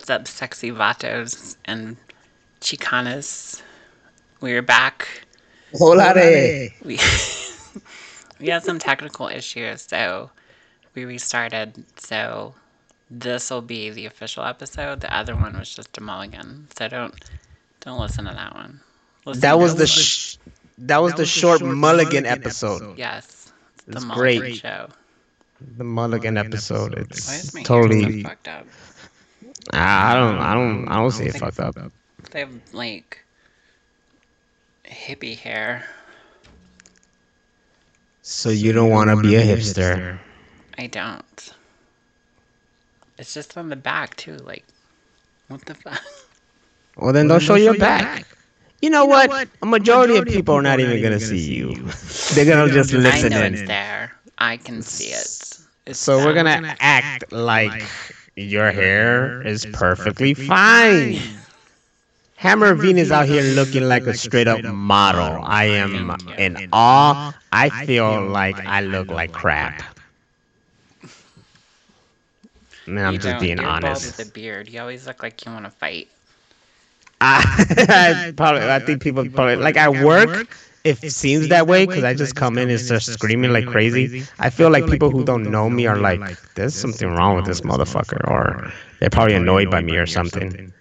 What's up, sexy vatos and chicanas? We're back. Hola de. We we had some technical issues, so we restarted. So this will be the official episode. The other one was just a mulligan. So don't listen to that one. Listen That to was the this one. that was the short Mulligan episode. Yes, it's the It's mulligan great. show. The Mulligan episode. Why is It's my hair so totally. fucked up? I don't see it fucked up. They have like hippie hair. So you don't want to be a hipster. I don't. It's just on the back too. Like, what the fuck? Well, then don't show your back. You know what? A majority of people are not even gonna see you. They're gonna just I listen know it's in. there. I can see it. It's So we're gonna act like your hair is perfectly fine. Hammer Veen is out here looking like a straight up model. I am Thank you. in awe. I feel like I look like crap. Man, I'm You just don't. being You're bald honest. with a beard. You always look like you want to fight. I think people probably like at work. It seems that way because I just come in and start screaming like crazy. I feel like people who don't know me are like, "There's something wrong with this motherfucker," or they're probably annoyed by me or something.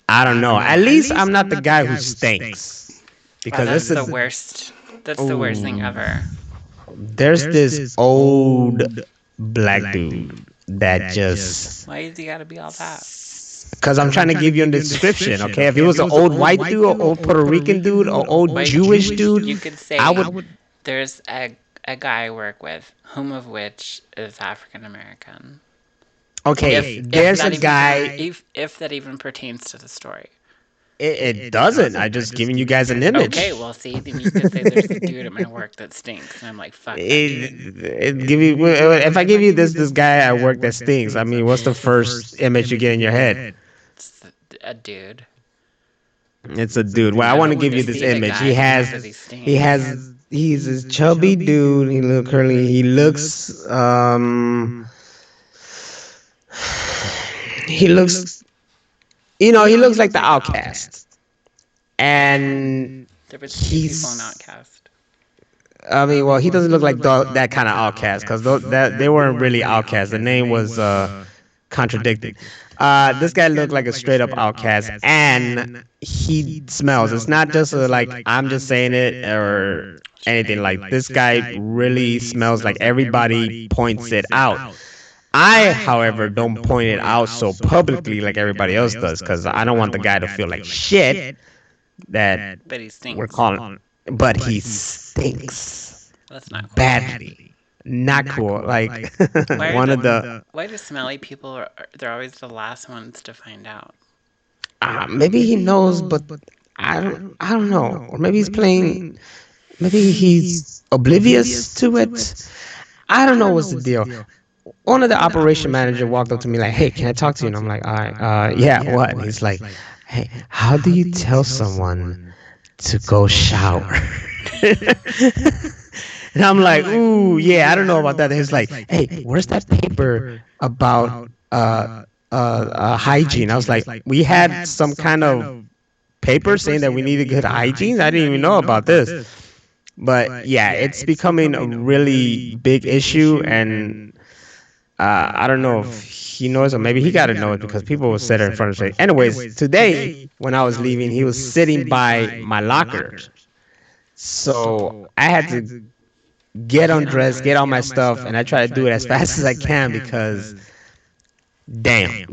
I don't know. At least I'm not the guy who stinks. Because That's this the is worst. That's the worst thing ever. there's this old black dude that just Why does he gotta be all that? because I'm trying to give you a description, okay? If it was an old white dude, or old Puerto Rican dude, or old Wait, Jewish you dude, could say I would. there's a guy I work with, whom of which is African American. Okay, there's a guy. If that even pertains to the story. It doesn't. I just giving you guys an image. Okay, well, see, then you could say there's a dude at my work that stinks, and I'm like, fuck that dude. Give you if I give you this guy at work that stinks. I mean, what's the first image you get in your head? It's a dude. It's a dude. Well, I I want to don't give wanna you this see the image. guy because he stinks. He's a chubby dude. He look curly. He looks, he looks like the outcast. And There was two people in he's, Outcast. I mean, well, he doesn't look like that kind of outcast because that they weren't really outcasts. The name was contradicted. This guy looked like a straight up outcast, and he smells. It's not just like I'm just saying it or anything. Like this guy really smells like everybody points it out. I, however, don't point it out so publicly like everybody else does because I don't want the guy to feel like shit that But he we're stinks. calling. But he stinks That's not cool. badly. Not cool. Like one of the Why do smelly people they're always the last ones to find out? maybe he knows, but I don't know. Or maybe he's playing. Maybe he's oblivious to it. I don't know what's the deal. One of the operation manager walked up to me like, "Hey, can I talk to you?" And I'm like, "All right, yeah, what?" And he's like, "Hey, how do you tell someone to go shower?" And I'm like, "Ooh, yeah, I don't know about that." And he's like, "Hey, where's that paper about hygiene?" I was like, "We had some kind of paper saying that we needed good hygiene. I didn't even know about this." But yeah, it's becoming a really big issue, and I don't know if he knows or maybe he got to know it because people will sit in front of him. Anyways, today when I was leaving, he was sitting by my locker, so I had to get undressed, get all my stuff, and I try to do it as fast as I can because, damn,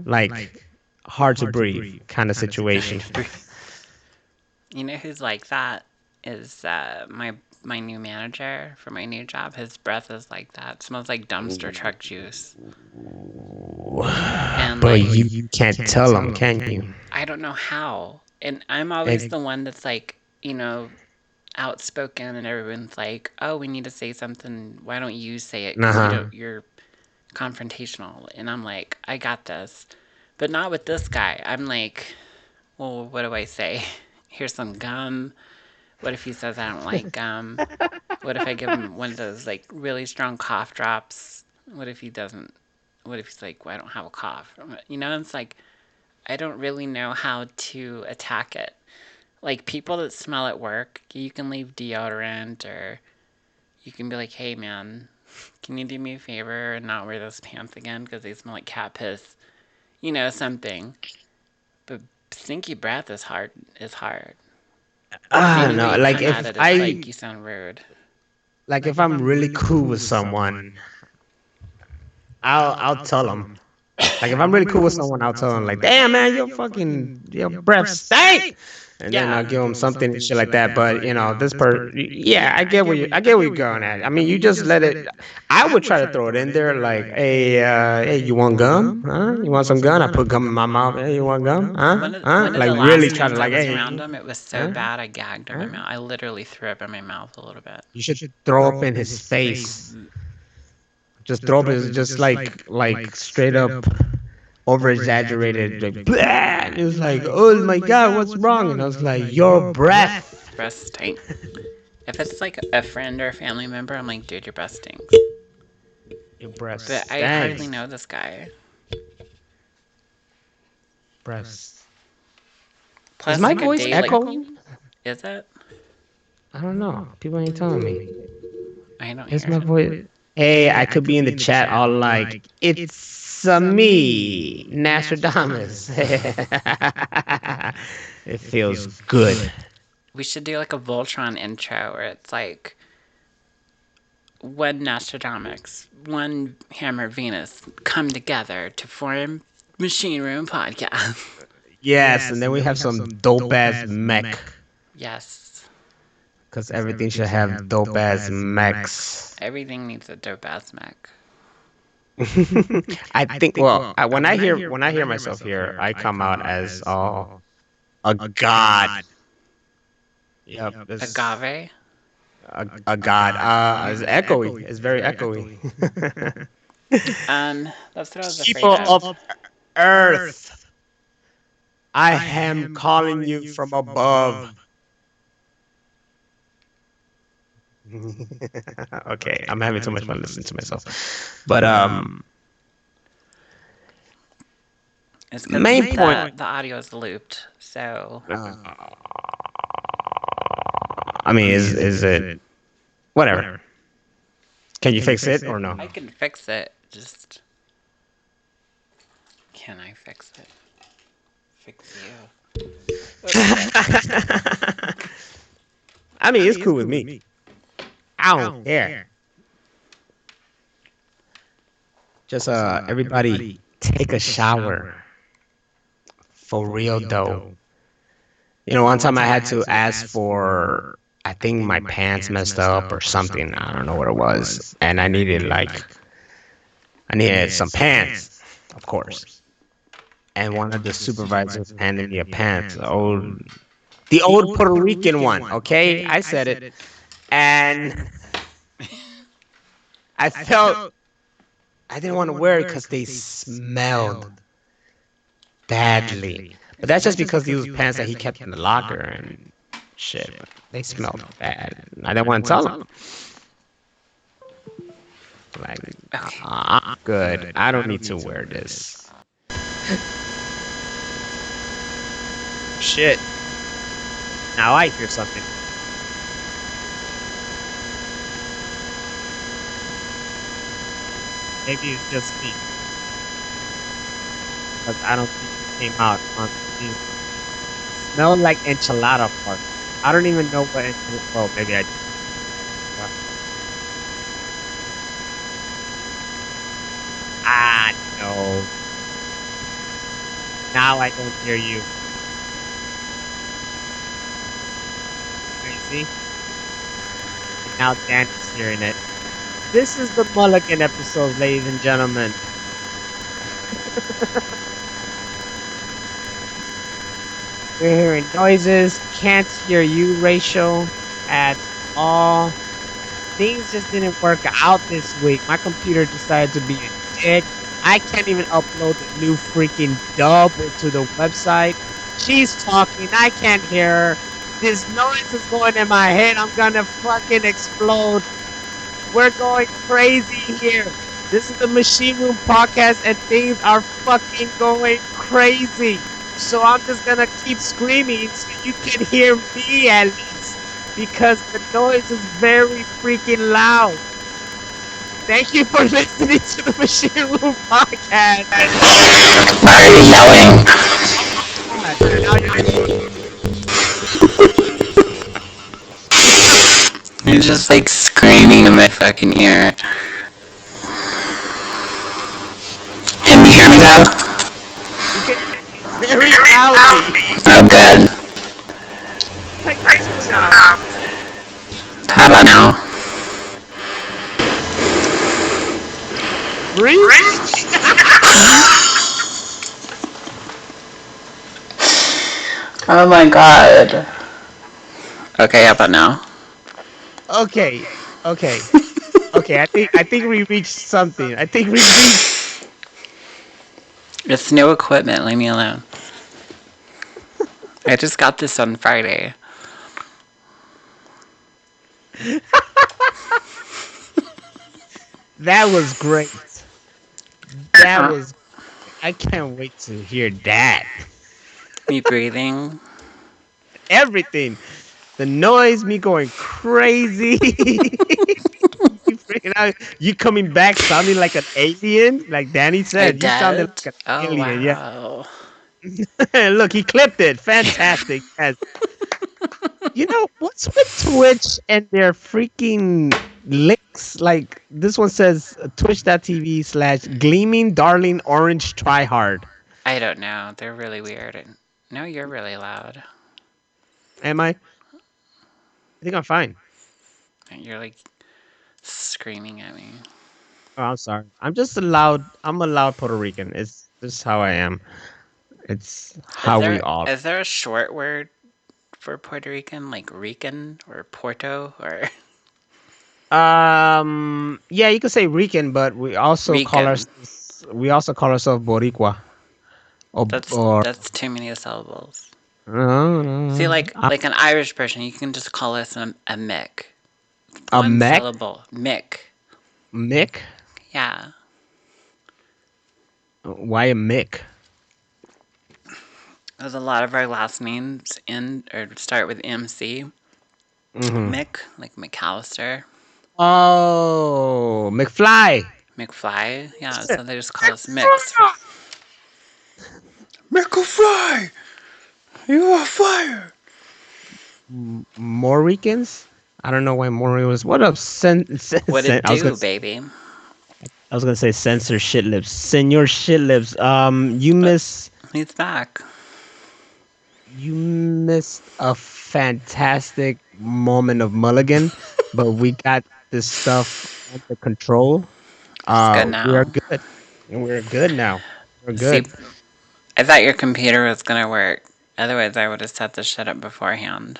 like hard to breathe kind of situation. You know who's like that is my new manager for my new job. His breath is like that. It smells like dumpster truck juice. And But like you can't tell him, can you? I don't know how. And I'm always the one that's like, outspoken and everyone's like, "Oh, we need to say something. Why don't you say it? Because you're confrontational." And I'm like, "I got this," but not with this guy. I'm like, "Well, what do I say? Here's some gum. What if he says I don't like gum? What if I give him one of those like really strong cough drops? What if he doesn't? what if he's like, well, I don't have a cough? It's like, I don't really know how to attack it. Like, people that smell at work, you can leave deodorant, or you can be like, hey man, can you do me a favor and not wear those pants again because they smell like cat piss? Something. But stinky breath is hard. I Any don't way know. you come at it, it's like you sound rude. Like if I'm really cool with someone, I'll tell them. Like if I'm really cool with someone, I'll tell them like, "Damn man, your breath stank," and then I'll Yeah. give them something and shit like that. But yeah, I get where you're going at. I mean, you just let it. I would try to throw it in there like, hey, you want gum? Huh? You want some gum? I put gum in my mouth. Hey, you want gum? Huh? One of Like the really last try to times I like, was hey, around him, it was so huh? bad I gagged in my Huh? mouth. I literally threw up in my mouth a little bit. You should throw up in his face. Just throw up is just like straight up over exaggerated. Like, "Blah!" And it was like, oh my god, what's wrong? And I was like, your breath. Breath stink. If it's like a friend or a family member, I'm like, dude, your breath stinks. Your breath But I hardly stinks. know this guy. Breath. Is Plus, my like a voice day, like, echoing? is it? I don't know. People ain't telling me. I don't Is hear my it. voice? Hey, I could be in the chat all like, it's me, Nostradamus. It feels good. We should do like a Voltron intro where it's like one Nostradamus, one Hammer Venus come together to form Machine Room Podcast. Yes, and then we have some dope ass mech. Yes. Because everything should have dope ass mechs. Everything needs a dope ass mech. I think. Well, when I hear myself here, I come out as a god. Yep, Agave? a god. It's echoey. It's very echoey. That's what I was afraid People of. of Earth, I am calling you from above. Okay, I'm having too much fun listening to myself. But It's main because point. the audio is looped, so. I mean, is it whatever? Can you fix it or no? I can fix it, just. Can I fix it? Fix you. I mean, it's cool with me. I don't care. Just everybody take a shower. For real though. One time I had to ask for, I think my pants messed up or something. I don't know what it was, and I needed some pants, of course. And one of the supervisors handed me a pants, the old Puerto Rican one. Okay, I said it, and I felt I didn't want to wear it because they smelled badly. But that's just because these pants that he kept in the locker and shit. They smelled bad. I didn't want to tell him. Like, I'm good. I don't need to wear this. Shit. Now I hear something. Maybe it's just me. Because I don't think it came out on the smell like enchilada part. I don't even know what enchilada. Well, maybe I do. No. Now I don't hear you. Crazy. And now Dan is hearing it. This is the Mulligan episode, ladies and gentlemen. We're hearing noises. Can't hear you, Rachel, at all. Things just didn't work out this week. My computer decided to be a dick. I can't even upload the new freaking dub to the website. She's talking. I can't hear her. This noise is going in my head. I'm gonna fucking explode. We're going crazy here. This is the Machine Room Podcast, and things are fucking going crazy. So I'm just gonna keep screaming so you can hear me at least, because the noise is very freaking loud. Thank you for listening to the Machine Room Podcast. Why are you yelling? God, now You're just like screaming in my fucking ear. Can you hear me now? you can hear me very loudly. Oh, good. Like this one now. How about now? Breathe. Oh my god. Okay, how about now? Okay, okay, okay. I think we reached something. I think we reached. It's new equipment, leave me alone. I just got this on Friday. That was great. That was. I can't wait to hear that. Me breathing. Everything. The noise, me going crazy. You freaking out. You coming back sounding like an alien, like Danny I said. You sounded did? like an Oh, alien. Yeah. wow. Look, he clipped it. Fantastic. Yes. You know what's with Twitch and their freaking links? Like this one says twitch.tv/gleaming darling orange try hard. I don't know. They're really weird. No, you're really loud. Am I? I think I'm fine. You're like screaming at me. Oh, I'm sorry. I'm just a loud. I'm a loud Puerto Rican. It's just how I am. It's Is how we there all. is there a short word for Puerto Rican, like Rican or Porto or Yeah, you could say Rican, but we also call Rican? ourselves. We also call ourselves Boricua. Or That's too many syllables. See, uh, like an Irish person, you can just call us a Mick. a One mech syllable, Mick. Mick. Yeah, Why a Mick? there's a lot of our last names in or start with MC. Hmm. Mick, like McAllister, Oh, McFly. McFly. Yeah, so they just call us Micks. McFly, you are fire. Moricans. I don't know why Moricans. What up, What it do, baby? I was gonna say censor shit lips, Senor shit lips. But he's back. You missed a fantastic moment of Mulligan, but we got this stuff under control. It's good We're now. good. We're good now. We're See, good. I thought your computer was gonna work. Otherwise, I would have set this shit up beforehand.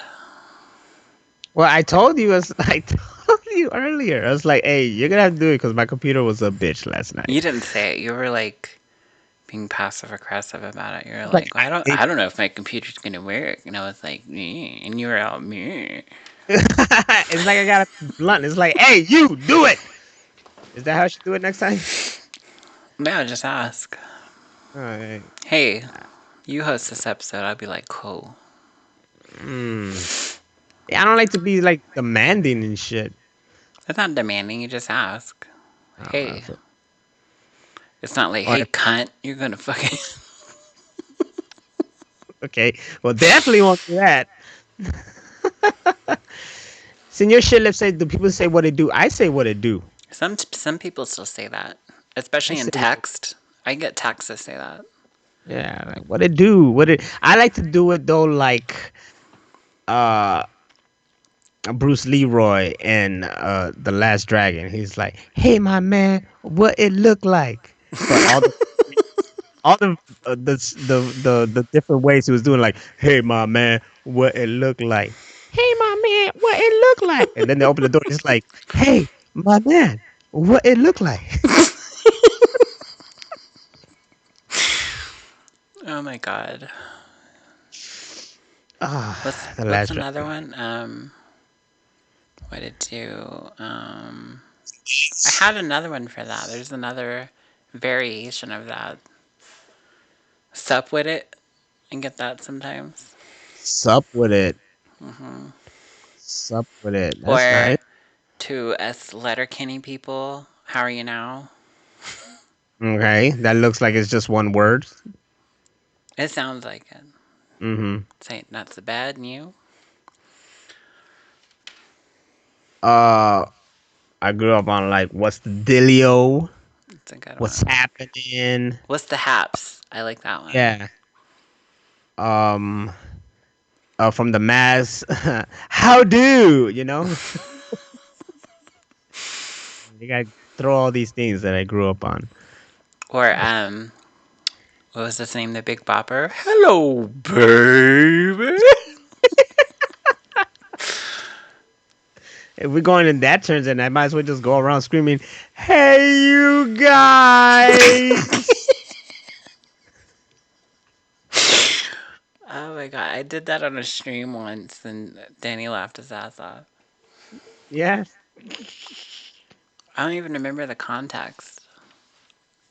Well, I told you, as I told you earlier, I was like, "Hey, you're gonna have to do it because my computer was a bitch last You night." didn't say it. You were like being passive aggressive about it. You're Like, like, I don't know if my computer's gonna work. And I was like, meh. And you were all meh. it's like I got to blunt. It's like, "Hey, you do it." Is that how I should do it next time? No, just ask. All right. Hey, you host this episode. I'll be like, cool. Yeah, I don't like to be like demanding and shit. It's not demanding. You just ask. Oh, Hey, that's it. it's not like, All hey, right. cunt, you're gonna fucking. Okay. Well, definitely won't do that. Senor Shit say, do people say what they do? I say what they do. Some people still say that, I especially in say, text. I get texts that say that. yeah, like what it do. I like to do it though, like uh Bruce Leroy and the Last Dragon. He's like, "Hey, my man, what it look like?" But all the different ways he was doing, like, "Hey, my man, what it look like?" "Hey, my man, what it look like?" And then they open the door. He's like, "Hey, my man, what it look like?" Oh my god. The What's Last another Dragon. one? What it do? I had another one for that. There's another variation of that. Sup with it and get that sometimes. Sup with it. Hmm. Sup with it. That's nice. Or to us Letterkenny people, how are you now? Okay, that looks like it's just one word. It sounds like it. Mm-hmm. Say not so bad, and you? Uh, I grew up on like what's the dealio? It's a good What's one. happening? What's the haps? I like that one. Yeah. Um. From the mass, how do you know? You gotta throw all these things that I grew up on. Or what was his name? The Big Bopper. Hello, baby. If we're going in that turns, then I might as well just go around screaming, "Hey, you guys!" Oh my god, I did that on a stream once, and Danny laughed his ass off. Yeah, I don't even remember the context.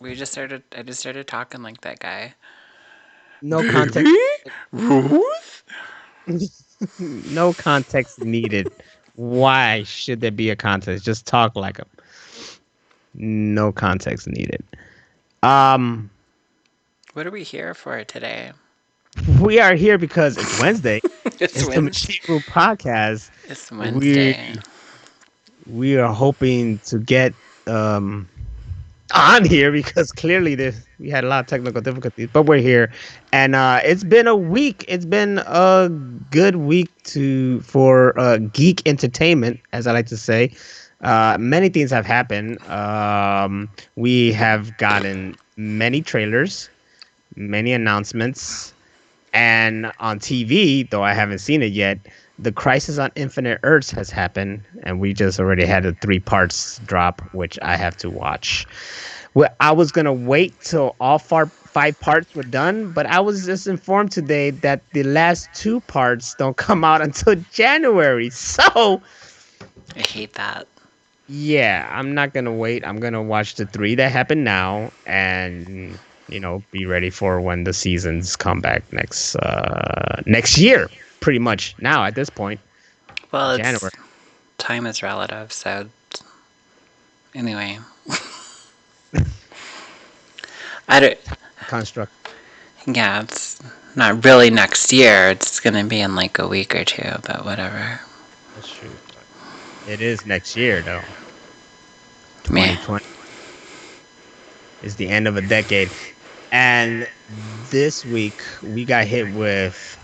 I just started talking like that guy. no context. Baby? Ruth? No context needed. Why should there be a context? Just talk like them. No context needed. Um, What are we here for today? we are here because it's Wednesday. It's It's the Wednesday. Machine Room Podcast. It's We Wednesday. we are hoping to get um on here because clearly we had a lot of technical difficulties, but we're here, and it's been a week. It's been a good week for geek entertainment, as I like to say. Many things have happened. We have gotten many trailers, many announcements, and on TV, though I haven't seen it yet, the Crisis on Infinite Earths has happened, and we just already had the 3 parts drop, which I have to watch. Well, I was gonna wait till all 5 parts were done, but I was just informed today that the last 2 parts don't come out until January. So I hate that. yeah, I'm not gonna wait. I'm gonna watch the 3 that happen now, and be ready for when the seasons come back next year. Pretty much now at this point, Well, January. it's time is relative, so anyway. I don't. Construct. Yeah, it's not really next year. It's gonna be in like a week or two, but whatever. That's true. But it is next year though. Meh. 2020 is the end of a decade. And this week we got hit with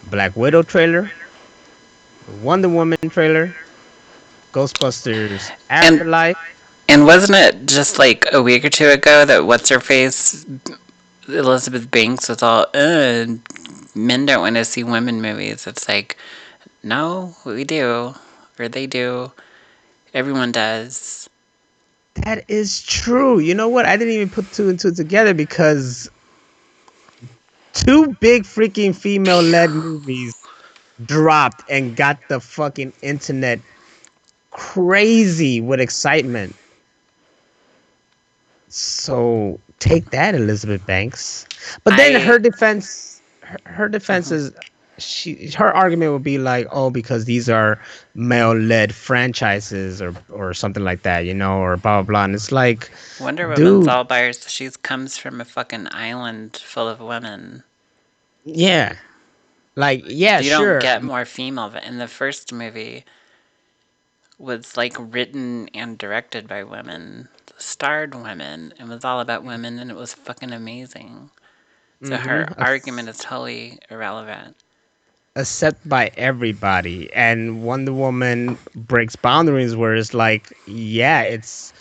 Black Widow trailer, Wonder Woman trailer, Ghostbusters And Afterlife. and wasn't it just like a week or two ago that what's her face Elizabeth Banks was all, men don't want to see women movies. It's like, no, we do, or they do. Everyone does. That is true. You know what? I didn't even put 2 and 2 together because 2 big freaking female led movies dropped and got the fucking internet crazy with excitement. So take that, Elizabeth Banks. But then I. her defense is her argument would be like, oh, because these are male led franchises or something like that, or blah blah blah. And it's like, Wonder Woman's dude, all by herself. She comes from a fucking island full of women. yeah, like yeah, You don't sure. get more female. In the first movie, was like written and directed by women, starred women. It was all about women, and it was fucking amazing. So her Mm-hmm. argument is totally irrelevant. Accept by everybody, and Wonder Woman breaks boundaries where it's like, yeah, it's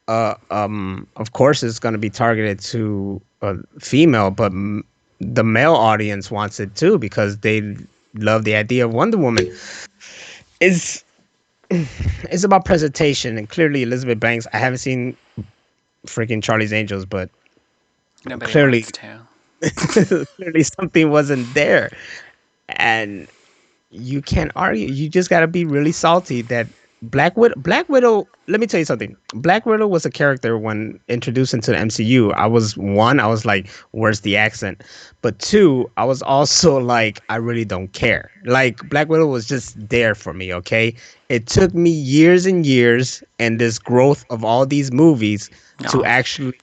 of course it's going to be targeted to female, but the male audience wants it too because they love the idea of Wonder Woman. It's it's about presentation, and clearly Elizabeth Banks. I haven't seen freaking Charlie's Angels, but Nobody clearly, wants to. clearly something wasn't there, and you can't argue. You just got to be really salty that Black Widow. Let me tell you something. Black Widow was a character when introduced into the MCU. I was like, "Where's the accent?" But two, I was also like, I really don't care. Like Black Widow was just there for me. Okay, it took me years and years and this growth of all these movies to No. actually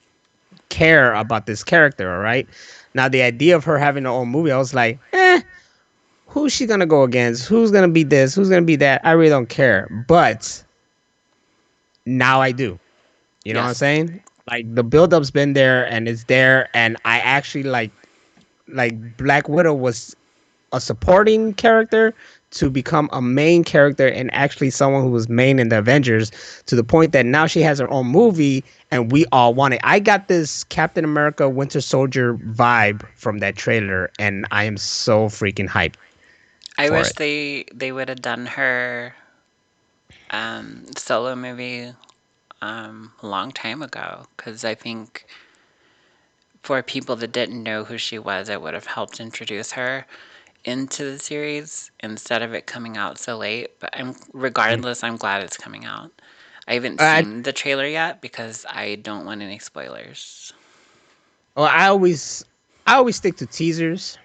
care about this character. All right. Now the idea of her having her own movie, I was like, who's she gonna go against? Who's gonna be this? Who's gonna be that? I really don't care. But now I do. You know what I'm Yes. saying? Like the build-up's been there and it's there, and I actually like Black Widow was a supporting character to become a main character and actually someone who was main in the Avengers to the point that now she has her own movie and we all want it. I got this Captain America Winter Soldier vibe from that trailer and I am so freaking hyped I for wish it. they would have done her solo movie a long time ago, because I think for people that didn't know who she was, it would have helped introduce her into the series instead of it coming out so late. But regardless, I'm glad it's coming out. I haven't I seen the trailer yet because I don't want any spoilers. well, I always stick to teasers.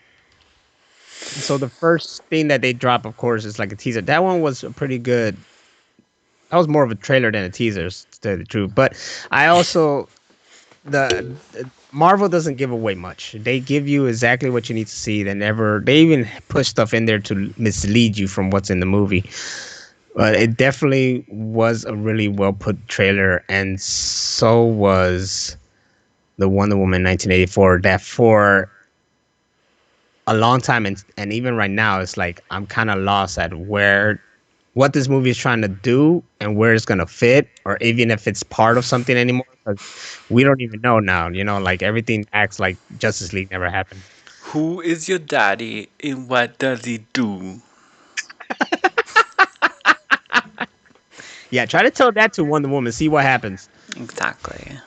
So the first thing that they drop, of course, is like a teaser. That one was a pretty good. That was more of a trailer than a teaser, to tell you the truth. But I also the Marvel doesn't give away much. They give you exactly what you need to see. They even push stuff in there to mislead you from what's in the movie. But it definitely was a really well put trailer, and so was the Wonder Woman 1984. That for a long time and even right now it's like I'm kind of lost at where what this movie is trying to do and where it's going to fit or even if it's part of something anymore cuz we don't even know now, like everything acts like Justice League never happened. Who is your daddy and what does he do? Yeah, try to tell that to Wonder Woman, see what happens. Exactly.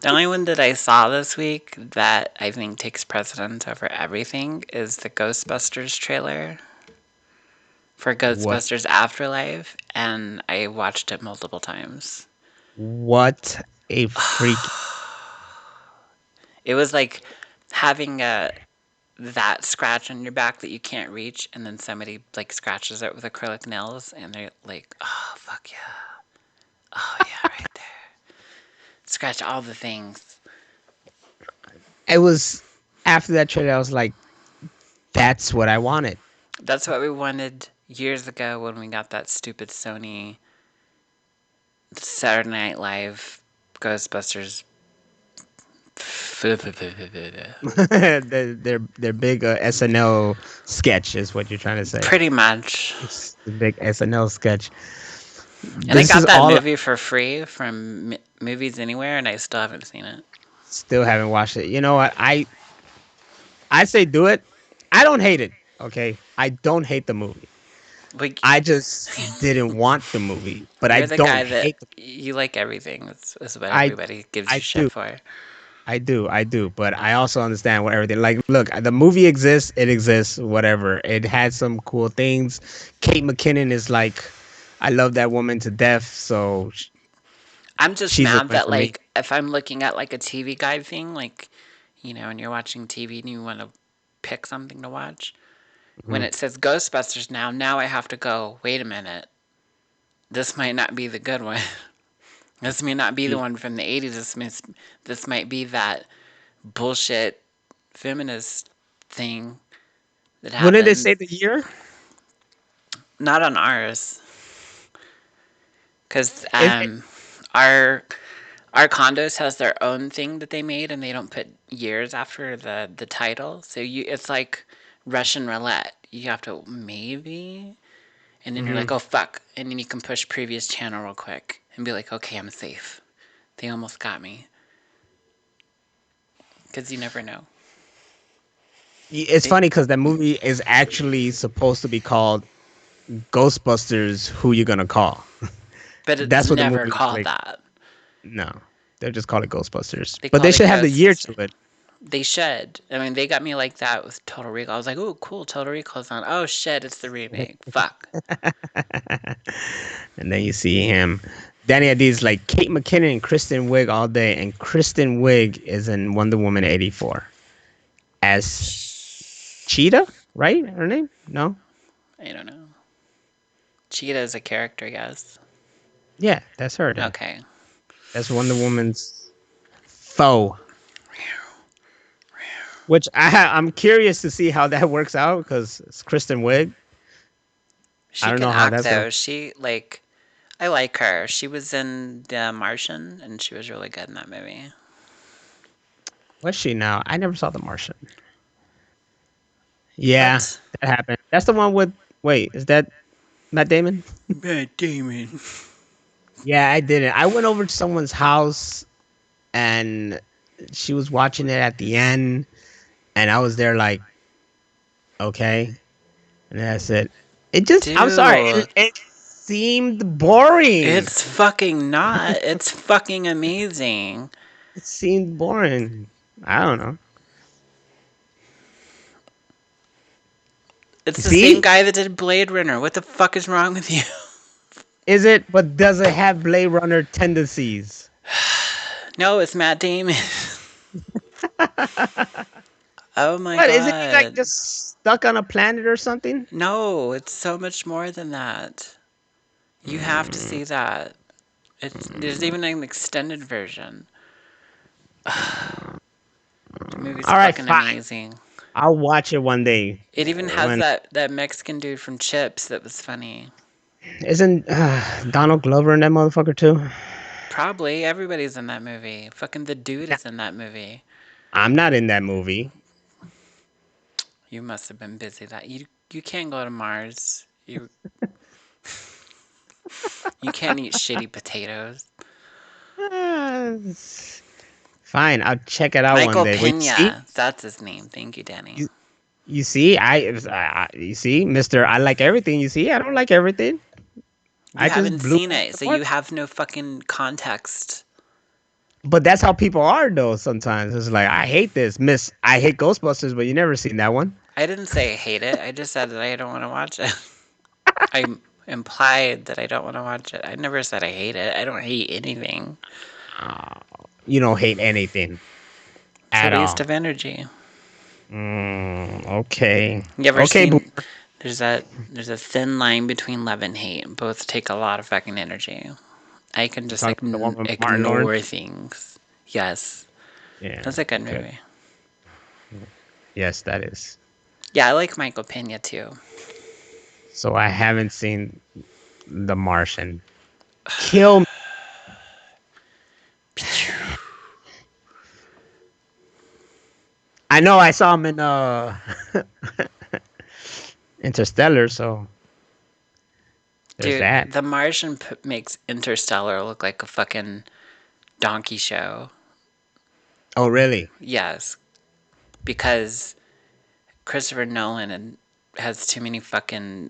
The only one that I saw this week that I think takes precedence over everything is the Ghostbusters trailer for What Ghostbusters Afterlife, and I watched it multiple times. what a freak. It was like having a that scratch on your back that you can't reach, and then somebody like scratches it with acrylic nails, and they're like, "Oh fuck yeah, oh yeah, right there." Scratch all the things. It was after that trailer I was like that's what I wanted. That's what we wanted years ago when we got that stupid Sony Saturday Night Live Ghostbusters. their big SNL sketch is what you're trying to say. Pretty much. It's the big SNL sketch. And I This is got that all. movie for free from Movies Anywhere, and I still haven't seen it. Still haven't watched it. You know what? I say do it. I don't hate it. Okay, I don't hate the movie. Like, I just didn't want the movie, but I you're the don't guy that hate. you like everything. That's what I everybody gives you I shit do. for. I do, but I also understand what everything. Like, look, the movie exists. It exists. Whatever. It had some cool things. Kate McKinnon is like, I love that woman to death. So I'm just she's a mad win that, for me. like, if I'm looking at, like, a TV guide thing, like, and you're watching TV and you want to pick something to watch, when Mhm. it says Ghostbusters now I have to go, wait a minute. This might not be the good one. This may not be the one from the 80s. This might be that bullshit feminist thing that When did they happened. say the year? Not on ours, because It, our our condos has their own thing that they made, and they don't put years after the title. So it's like Russian roulette. You have to maybe, and then you're like, mhm. oh fuck, and then you can push previous channel real quick and be like, okay, I'm safe. They almost got me, because you never know. It's They, funny because that movie is actually supposed to be called Ghostbusters. Who you gonna call? but it's That's what the never movie is called like. that. No, they're just call it Ghostbusters, They but call they it should have the year to Ghostbusters. it. They should. I mean, they got me like that with Total Recall. I was like, "Oh, cool, Total Recall's on." Oh shit, it's the remake. Fuck. And then you see him. Danny Adi's like Kate McKinnon and Kristen Wiig all day, and Kristen Wiig is in Wonder Woman 84 as Cheetah, right? Her name? No. I don't know. Cheetah is a character, yes. Yeah, that's her then. Okay. That's Wonder Woman's foe. Which I'm curious to see how that works out because it's Kristen Wiig. I She don't can know how act that's gonna. though. I like her. She was in The Martian, and she was really good in that movie. What's she now? I never saw The Martian. Yeah, What? that happened. That's the one with. Wait, is that Matt Damon? Matt Damon. Yeah, I didn't. I went over to someone's house and she was watching it at the end, and I was there like, okay, and that's it. It just. I'm sorry. Dude, It seemed boring. it's fucking not. It's fucking amazing. It seemed boring. I don't know. It's You the same see? guy that did Blade Runner. What the fuck is wrong with you? Is it? But does it have Blade Runner tendencies? No, it's Matt Damon. Oh my What isn't he like god. just stuck on a planet or something? No, it's so much more than that. You have to Mm, see that. There's even an extended version. The movie's all right, fucking fine. amazing. I'll watch it one day. It even has When that Mexican dude from Chips that was funny. isn't Donald Glover in that motherfucker too? Probably everybody's in that movie. Fucking the dude Yeah. is in that movie. I'm not in that movie. You must have been busy that you can't go to Mars. You can't eat shitty potatoes. Uh, Fine, I'll check it out one Michael day. But Pena, that's his name. Thank you, Danny. you, you see, you see, Mister, I like everything. You see, I don't like everything. You I just haven't blew seen it out it, the so park. you have no fucking context. But that's how people are, though. Sometimes it's like I hate this, Miss. I hate Ghostbusters, but you never seen that one. I didn't say I hate it. I just said that I don't want to watch it. I implied that I don't want to watch it. I never said I hate it. I don't hate anything. Oh, you don't hate anything It's a at waste all. of energy. Okay, You ever okay, seen Boomer. there's a thin line between love and hate. Both take a lot of fucking energy. I can You just talking about the one with Martin ignore Lawrence? things. Yes. Yeah. That's a good Okay. movie. Yes, that is. Yeah, I like Michael Pena too. So I haven't seen The Martian. Kill me. I know I saw him in Interstellar, so there's Dude, that. The Martian makes Interstellar look like a fucking donkey show. Oh, really? Yes, because Christopher Nolan has too many fucking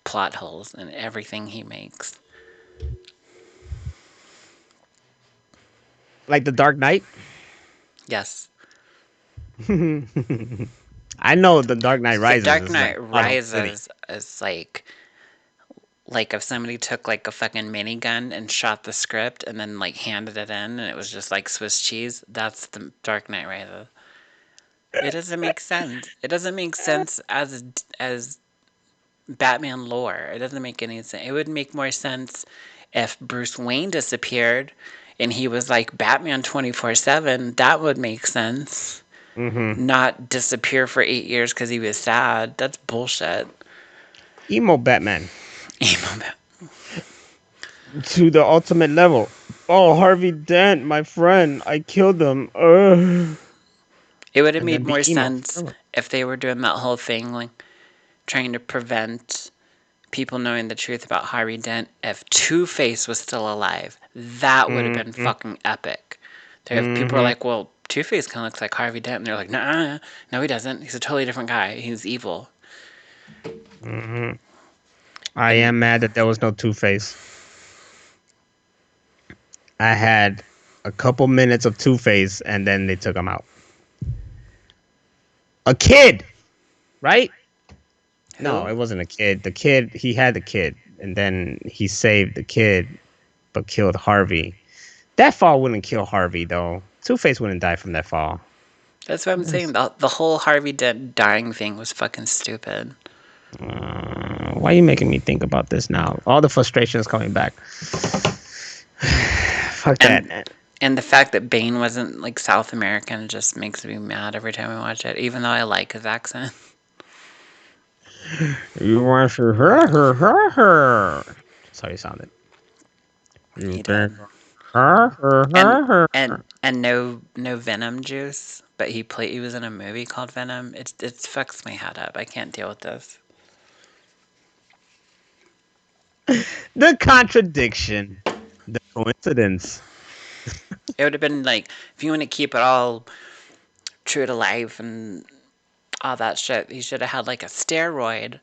plot holes in everything he makes. Like The Dark Knight? Yes. I know The Dark Knight The Rises Dark is like Knight plot hole city. Rises is like if somebody took like a fucking minigun and shot the script and then like handed it in and it was just like Swiss cheese. That's the Dark Knight Rises. It doesn't make sense. It doesn't make sense as Batman lore. It doesn't make any sense. It would make more sense if Bruce Wayne disappeared and he was like Batman 24/7. That would make sense. Mm-hmm. Not disappear for 8 years because he was sad. That's bullshit. Emo Batman Emo to the ultimate level. Oh, Harvey Dent, my friend, I killed him. It would have And made then be more emo. sense if they were doing that whole thing, like trying to prevent people knowing the truth about Harvey Dent. If Two Face was still alive, that would have been Mm-hmm. fucking epic. If people are Mm-hmm. like, "Well, Two Face kind of looks like Harvey Dent," and they're like, "Nah, no, he doesn't. He's a totally different guy. He's evil." Mm-hmm. I And am mad that there was no Two Face. I had a couple minutes of Two Face, and then they took him out. a kid, right? No, Who? it wasn't a kid. The kid, he had the kid, and then he saved the kid, but killed Harvey. That fall wouldn't kill Harvey though. Two Face wouldn't die from that fall. That's what I'm saying. The whole Harvey Dent dying thing was fucking stupid. Why are you making me think about this now? All the frustration is coming back. Fuck And that. and the fact that Bane wasn't like South American just makes me mad every time I watch it, even though I like his accent. You want to her. That's how you sounded. You He did. think her. And no Venom juice, but he was in a movie called Venom. It fucks my head up. I can't deal with this. The contradiction. The coincidence. It would have been like if you want to keep it all true to life and all that shit, he should have had like a steroid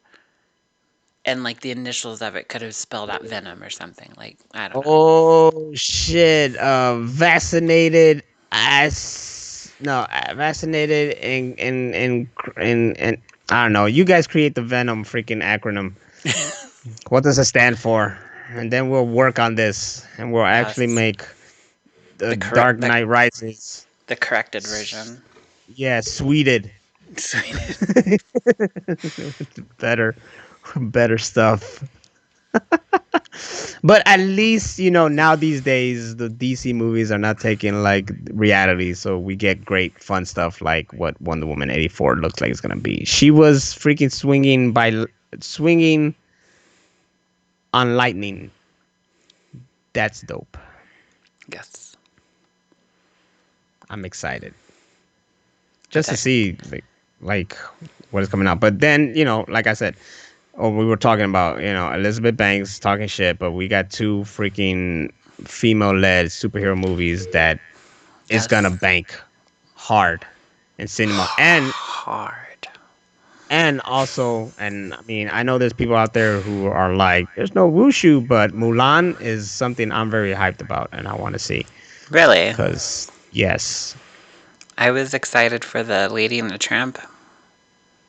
and like the initials of it could have spelled out Venom or something. Like I don't know. Oh shit! Vaccinated as no, vaccinated and I don't know. You guys create the Venom freaking acronym. What does it stand for? And then we'll work on this, and we'll actually Yes, make the the correct Dark Knight Rises. the corrected version. Yeah, sweeted. better, better stuff. But at least, now these days the DC movies are not taking like reality, so we get great fun stuff like what Wonder Woman 84 looks like it's gonna be. She was freaking swinging on lightning. That's dope. Yes. I'm excited just to Okay. see like what is coming out. But then, like I said, we were talking about, Elizabeth Banks talking shit, but we got two freaking female-led superhero movies that is gonna Yes. bank hard in cinema, and Hard. also, and I mean, I know there's people out there who are like, "There's no wushu," but Mulan is something I'm very hyped about, and I want to see Really? because yes, I was excited for the Lady and the Tramp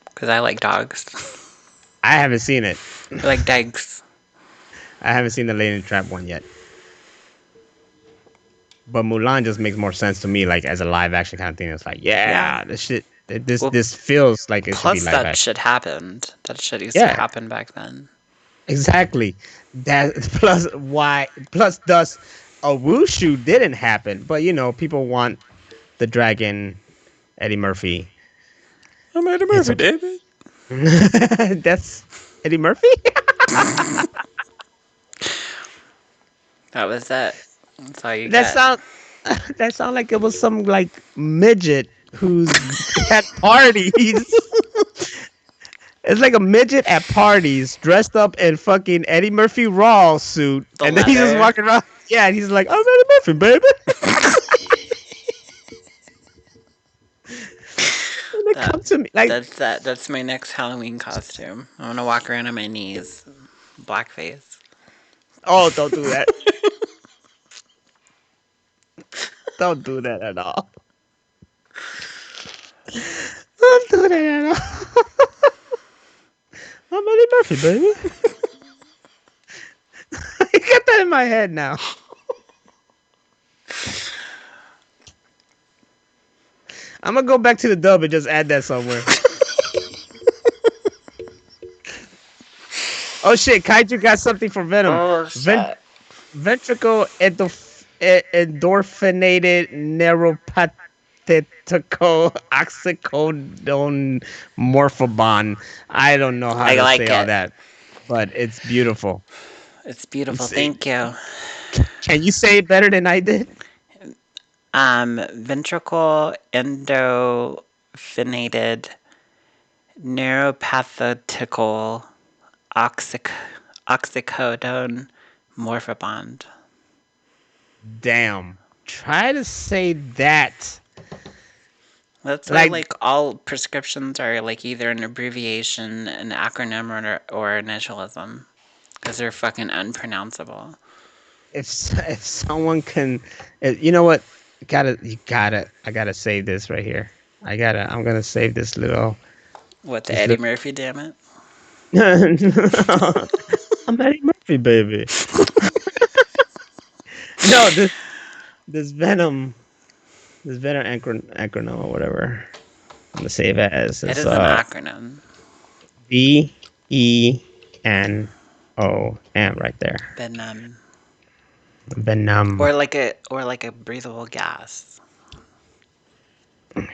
because I like dogs. I haven't seen it. I like dogs. I haven't seen the Lady in the Trap one yet. But Mulan just makes more sense to me, like as a live action kind of thing. It's like, Yeah. yeah, this shit, this Well, this feels like it should be plus live that action. shit happened. That shit used to Yeah, happen back then. exactly. That plus thus a wushu didn't happen, but people want the dragon Eddie Murphy. I'm Eddie It's Murphy, okay. David. That's Eddie Murphy. That was it. That's all you that get. sound that sound like it was some like midget who's at parties. It's like a midget at parties dressed up in fucking Eddie Murphy Raw suit. The And then he's just leather. walking around. Yeah, and he's like, I'm Eddie Murphy, baby. And they come That, to me. Like, that's my next Halloween costume. I'm gonna walk around on my knees, blackface. oh, don't do that. Don't do that at all. Don't do that at all. I'm Eddie Murphy, baby. I get that in my head now. I'm gonna go back to the dub and just add that somewhere. Oh shit, Kaiju got something for Venom. Oh shit. Ventricle endorphinated neuropathico oxycodone morphobond. I don't know how I to like say all it. that, but it's beautiful. It's beautiful. It's, Thank you. can you say it better than I did? Ventricle endophynated neuropathical oxycodone morphobond. Damn. Try to say that. That's why, Like like, all prescriptions are, like, either an abbreviation, an acronym, or initialism. Because they're fucking unpronounceable. if someone can, you know what? I gotta say this right here. I'm gonna save this little. What, the This Eddie little. Murphy, damn it? I'm Eddie Murphy, baby. No, this Venom, acronym or whatever. I'm gonna save as It it's is an acronym. VENOM right there. Venom. Venom. Or like a breathable gas.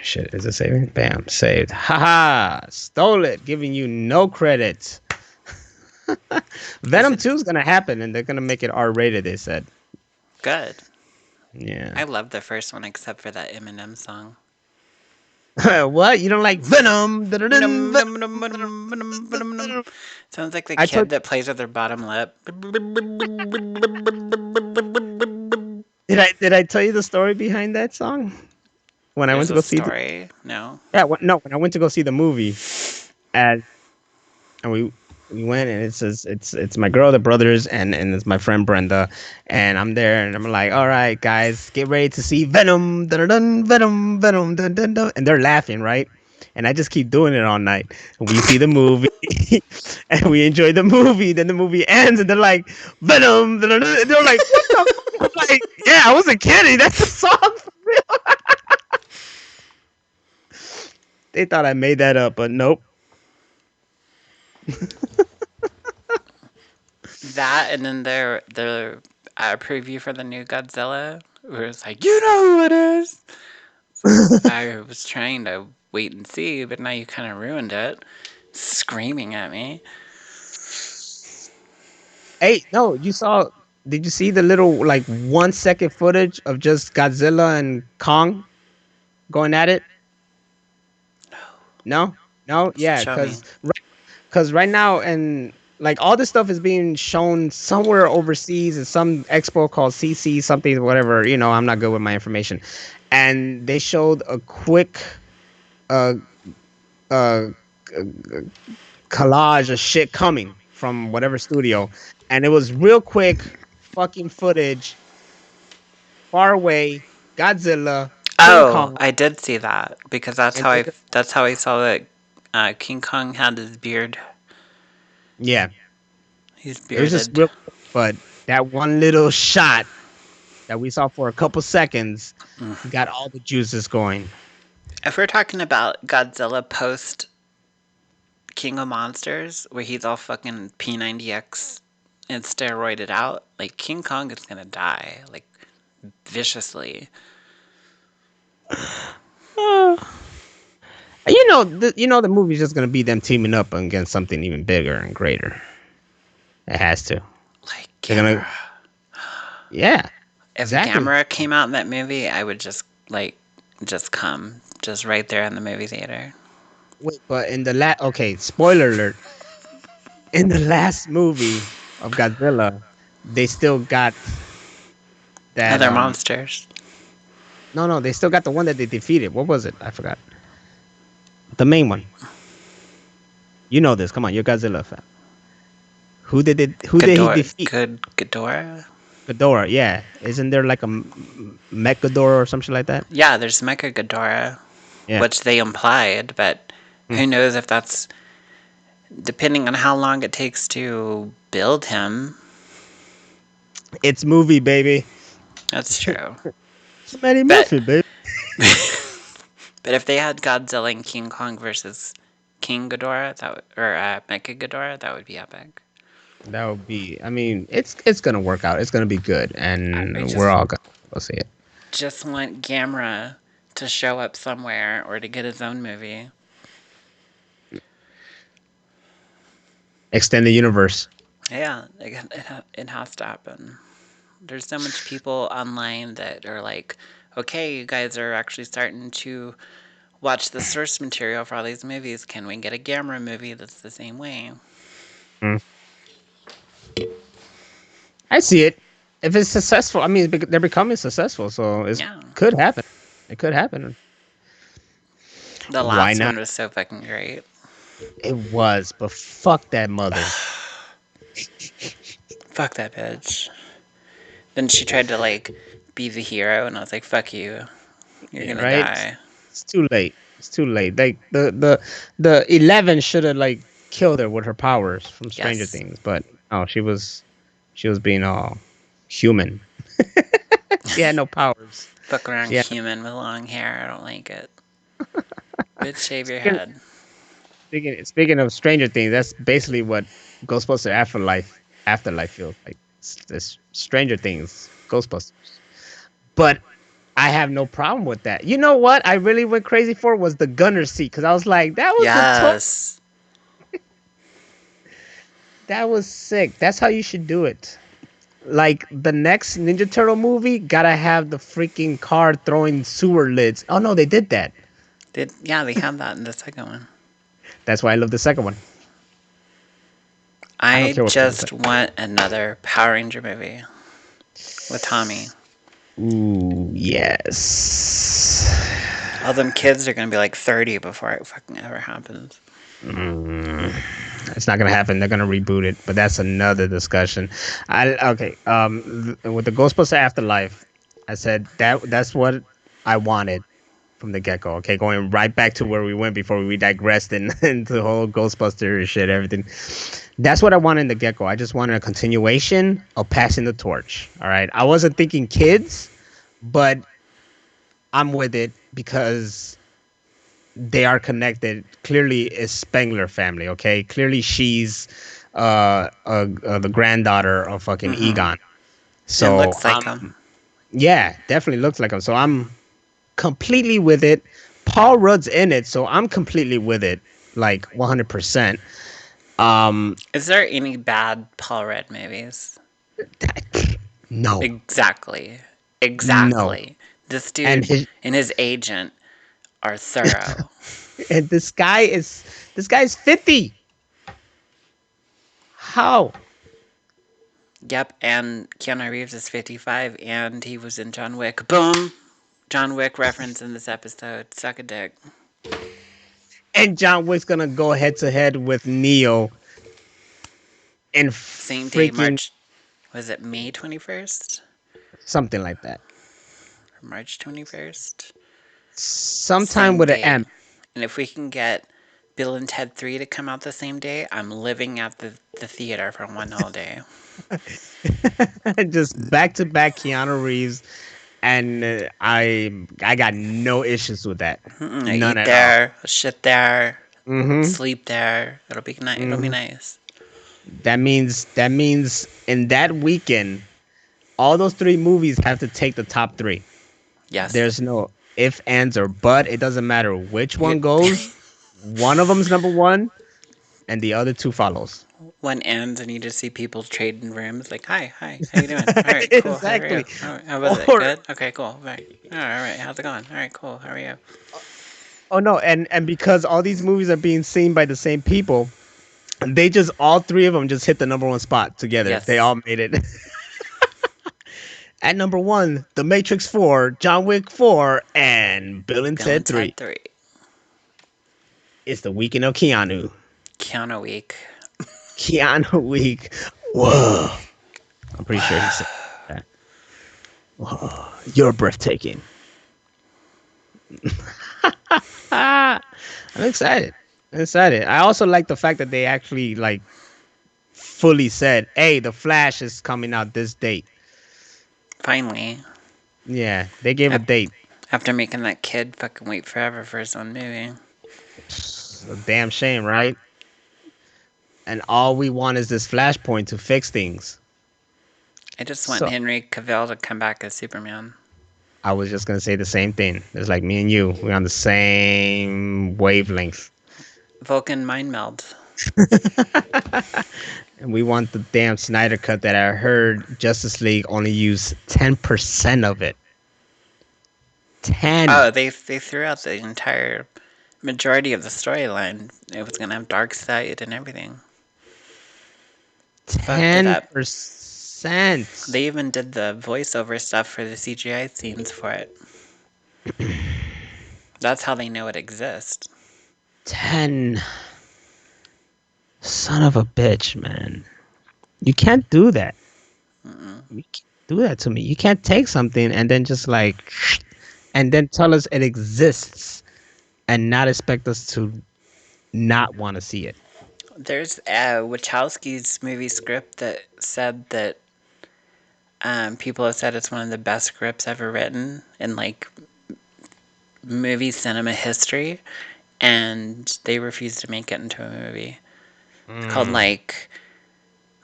Shit, is it saving? Bam, saved. Haha, stole it, giving you no credit. Is Venom it 2 is gonna happen, and they're gonna make it R-rated. They said. good? Yeah. I love the first one except for that Eminem song. What? You don't like Venom? Venom, Dun-dun-dun, venom, Venom, venom, Venom, venom, venom, venom, venom. Venom. Sounds like the I told. kid that plays with their bottom lip. Did I tell you the story behind that song when I went There's to a go see the? story. No. Yeah, no, when I went to go see the movie, and and we went, and it's my girl, the brothers, and it's my friend Brenda, and I'm there, and I'm like, all right, guys, get ready to see Venom, dun dun Venom, Venom, dun dun dun, and they're laughing, right? And I just keep doing it all night. And we see the movie, and we enjoy the movie. Then the movie ends, and they're like, Venom, dun, dun, dun, and they're like, what the fuck? I'm like, yeah, I wasn't kidding. That's the song for real. They thought I made that up, but nope. That and then the preview for the new Godzilla, where it's like, you know who it is. I was trying to wait and see, but now you kind of ruined it, screaming at me. Hey, no, you saw? Did you see the little like 1 second footage of just Godzilla and Kong going at it? No, no, yeah, Show me. because right now and like all this stuff is being shown somewhere overseas in some expo called CC something whatever. I'm not good with my information, and they showed a quick uh uh collage of shit coming from whatever studio, and it was real quick fucking footage far away, Godzilla, King Oh, Kong, I did see that because and they're just that's how I saw that King Kong had his beard. yeah, He's it was just bearded. real quick, but that one little shot that we saw for a couple seconds Mm. got all the juices going. If we're talking about Godzilla post King of Monsters, where he's all fucking P90X and steroided out, like King Kong is gonna die, like viciously. Uh, the movie's just gonna be them teaming up against something even bigger and greater. It has to. Like They're gonna, Gamera. yeah, If exactly. Gamera came out in that movie, I would just come, just right there in the movie theater. Wait, but in the okay, spoiler alert. In the last movie of Godzilla, they still got that. Other monsters. No, no, they still got the one that they defeated. What was it? I forgot. The main one. You know this. Come on, you're Godzilla fan. Who did he defeat? Ghidorah? Ghidorah. Yeah, isn't there like a Mech Ghidorah or something like that? Yeah, there's Mecha Ghidorah, Yeah. which they implied, but Hmm. who knows if that's depending on how long it takes to build him. It's movie, baby. That's true. It's Eddie But Murphy, baby. but if they had Godzilla and King Kong versus King Ghidorah, or Mecha Ghidorah, that would be epic. That would be. I mean, it's gonna work out. It's gonna be good, I and we're just all gonna go see it. just want Gamera to show up somewhere or to get his own movie. Extend the universe. Yeah, it has to happen. There's so much people online that are like, okay, you guys are actually starting to watch the source material for all these movies. Can we get a Gamera movie that's the same way? Mm. I see it. If it's successful, I mean, they're becoming successful, so it Yeah. could happen. It could happen. The Why last not? one was so fucking great. It was, but fuck that mother. Fuck that bitch. Then she tried to like be the hero, and I was like, fuck you. You're Yeah, gonna right. die. It's too late. It's too late. Like the 11 should have like killed her with her powers from Stranger Yes. Things, but oh, she was being all human. She had no powers. Fuck around She had human with long hair. I don't like it. Bitch, shave your speaking, head. speaking of Stranger Things, that's basically what Ghostbuster Afterlife feels like. It's Stranger Things, Ghostbusters. But I have no problem with that. You know what? I really went crazy for was the gunner seat because I was like, that was a Yes. that was sick. That's how you should do it. Like the next Ninja Turtle movie, gotta have the freaking car throwing sewer lids. Oh no, they did that. Yeah, they had that in the second one. That's why I love the second one. I don't I care what people say. just want another Power Ranger movie with Tommy. Ooh, yes. All them kids are gonna be like 30 before it fucking ever happens. Mm, it's not gonna happen. They're gonna reboot it, but that's another discussion. Okay. With the Ghostbuster Afterlife, I said that's what I wanted from the get go. Okay, going right back to where we went before we digressed into the whole Ghostbuster shit, everything. That's what I wanted in the get go. I just wanted a continuation of passing the torch. All right, I wasn't thinking kids, but I'm with it because they are connected. Clearly, is Spengler family. Okay, clearly she's the granddaughter of fucking Mm-hmm. Egon. It So looks like him. yeah, definitely looks like him. So I'm completely with it. Paul Rudd's in it, so I'm completely with it, like 100%. Is there any bad Paul Rudd movies? No, Exactly. no, Exactly. This and dude his and his agent are thorough. and this guy's 50. How? Yep, and Keanu Reeves is 55 and he was in John Wick. Boom! John Wick reference in this episode. Suck a dick. And John Wick's gonna go head to head with Neo in Same day, freaking March. Was it May 21st? something like that. Or March 21st? Sometime Same with an day. M. And if we can get Bill and Ted 3 to come out the same day, I'm living at the theater for one whole day. Just back to back Keanu Reeves, and I got no issues with that. I None eat at all. there, shit there, Mm-hmm. sleep there. It'll be nice. It'll be Mm-hmm. nice. That means in that weekend, all those three movies have to take the top three. Yes. There's no if, ands, or but. It doesn't matter which You, one goes. One of them's number one, and the other two follows. one ends and you just see people trading rooms. Like, hi, how you doing? All right, cool. How are you? Exactly. How was it? Or Good. Okay, cool. All right. All right. How's it going? All right, cool. How are you? oh no, and because all these movies are being seen by the same people, they just all three of them just hit the number one spot together. They Yes. all made it. At number one, The Matrix 4, John Wick 4, and Bill and Bill and Ted Ted 3. 3. It's the weekend of Keanu. Keanu Week. Keanu Week. Whoa. I'm pretty sure he said that. Whoa. You're breathtaking. I'm excited. I'm excited. I also like the fact that they actually like fully said, "Hey, the Flash is coming out this date." Finally. Yeah, they gave a date. After making that kid fucking wait forever for his own movie. It's a damn shame, right? And all we want is this Flashpoint to fix things. I just want So Henry Cavill to come back as Superman. I was just gonna say the same thing. It's like me and you. We're on the same wavelength. Vulcan mind meld. And we want the damn Snyder cut that I heard Justice League only used 10% of it. 10. Oh, they threw out the entire majority of the storyline. It was gonna have Darkseid and everything. Fucked it up. 10%. They even did the voiceover stuff for the CGI scenes for it. That's how they know it exists. 10. Son of a bitch, man. You can't do that. You can't do that to me. You can't take something and then just like, and then tell us it exists. and not expect us to not want to see it. There's Wachowski's movie script that said that people have said it's one of the best scripts ever written in like movie cinema history, and they refused to make it into a movie. It's called like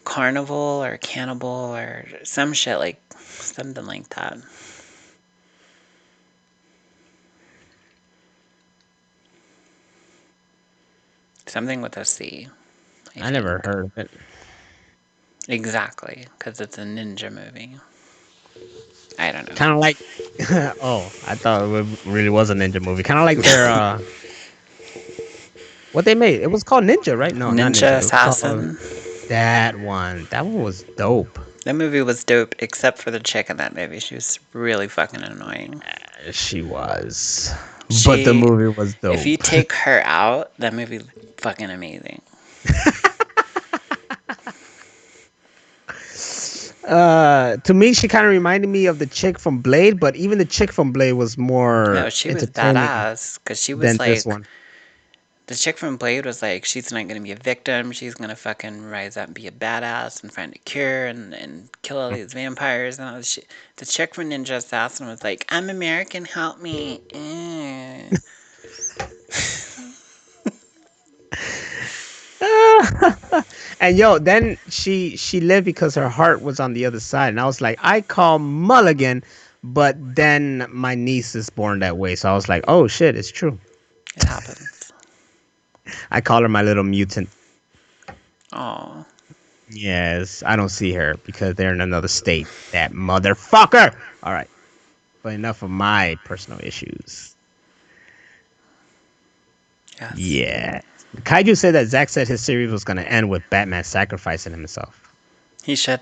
Carnival or Cannibal or some shit like something like that. Something with a C. I never heard of it. Exactly, because it's a ninja movie. I don't know. Kind of like, oh, I thought it really was a ninja movie. Kind of like their what they made. It was called Ninja, right? No, not Ninja Ninja. It was called Assassin. that one. That one was dope. That movie was dope, except for the chick in that movie. She was really fucking annoying. She was, but the She, movie was if you dope. take her out, that movie fucking amazing. To me, she kind of reminded me of the chick from Blade, but even the chick from Blade was No, more she was entertaining badass because she was than this like one. the chick from Blade was like she's not gonna be a victim. She's gonna fucking rise up and be a badass and find a cure and kill all these vampires and all this shit. The chick from Ninja Assassin was like, "I'm American, help me." And yo, then she lived because her heart was on the other side, and I was like, I call Mulligan, but then my niece is born that way, so I was like, oh shit, it's true. It happens. I call her my little mutant. Oh, Yes, I don't see her because they're in another state. That motherfucker. All right, but enough of my personal issues. yes. Yeah. Kaiju said that Zack said his series was going to end with Batman sacrificing himself. He should.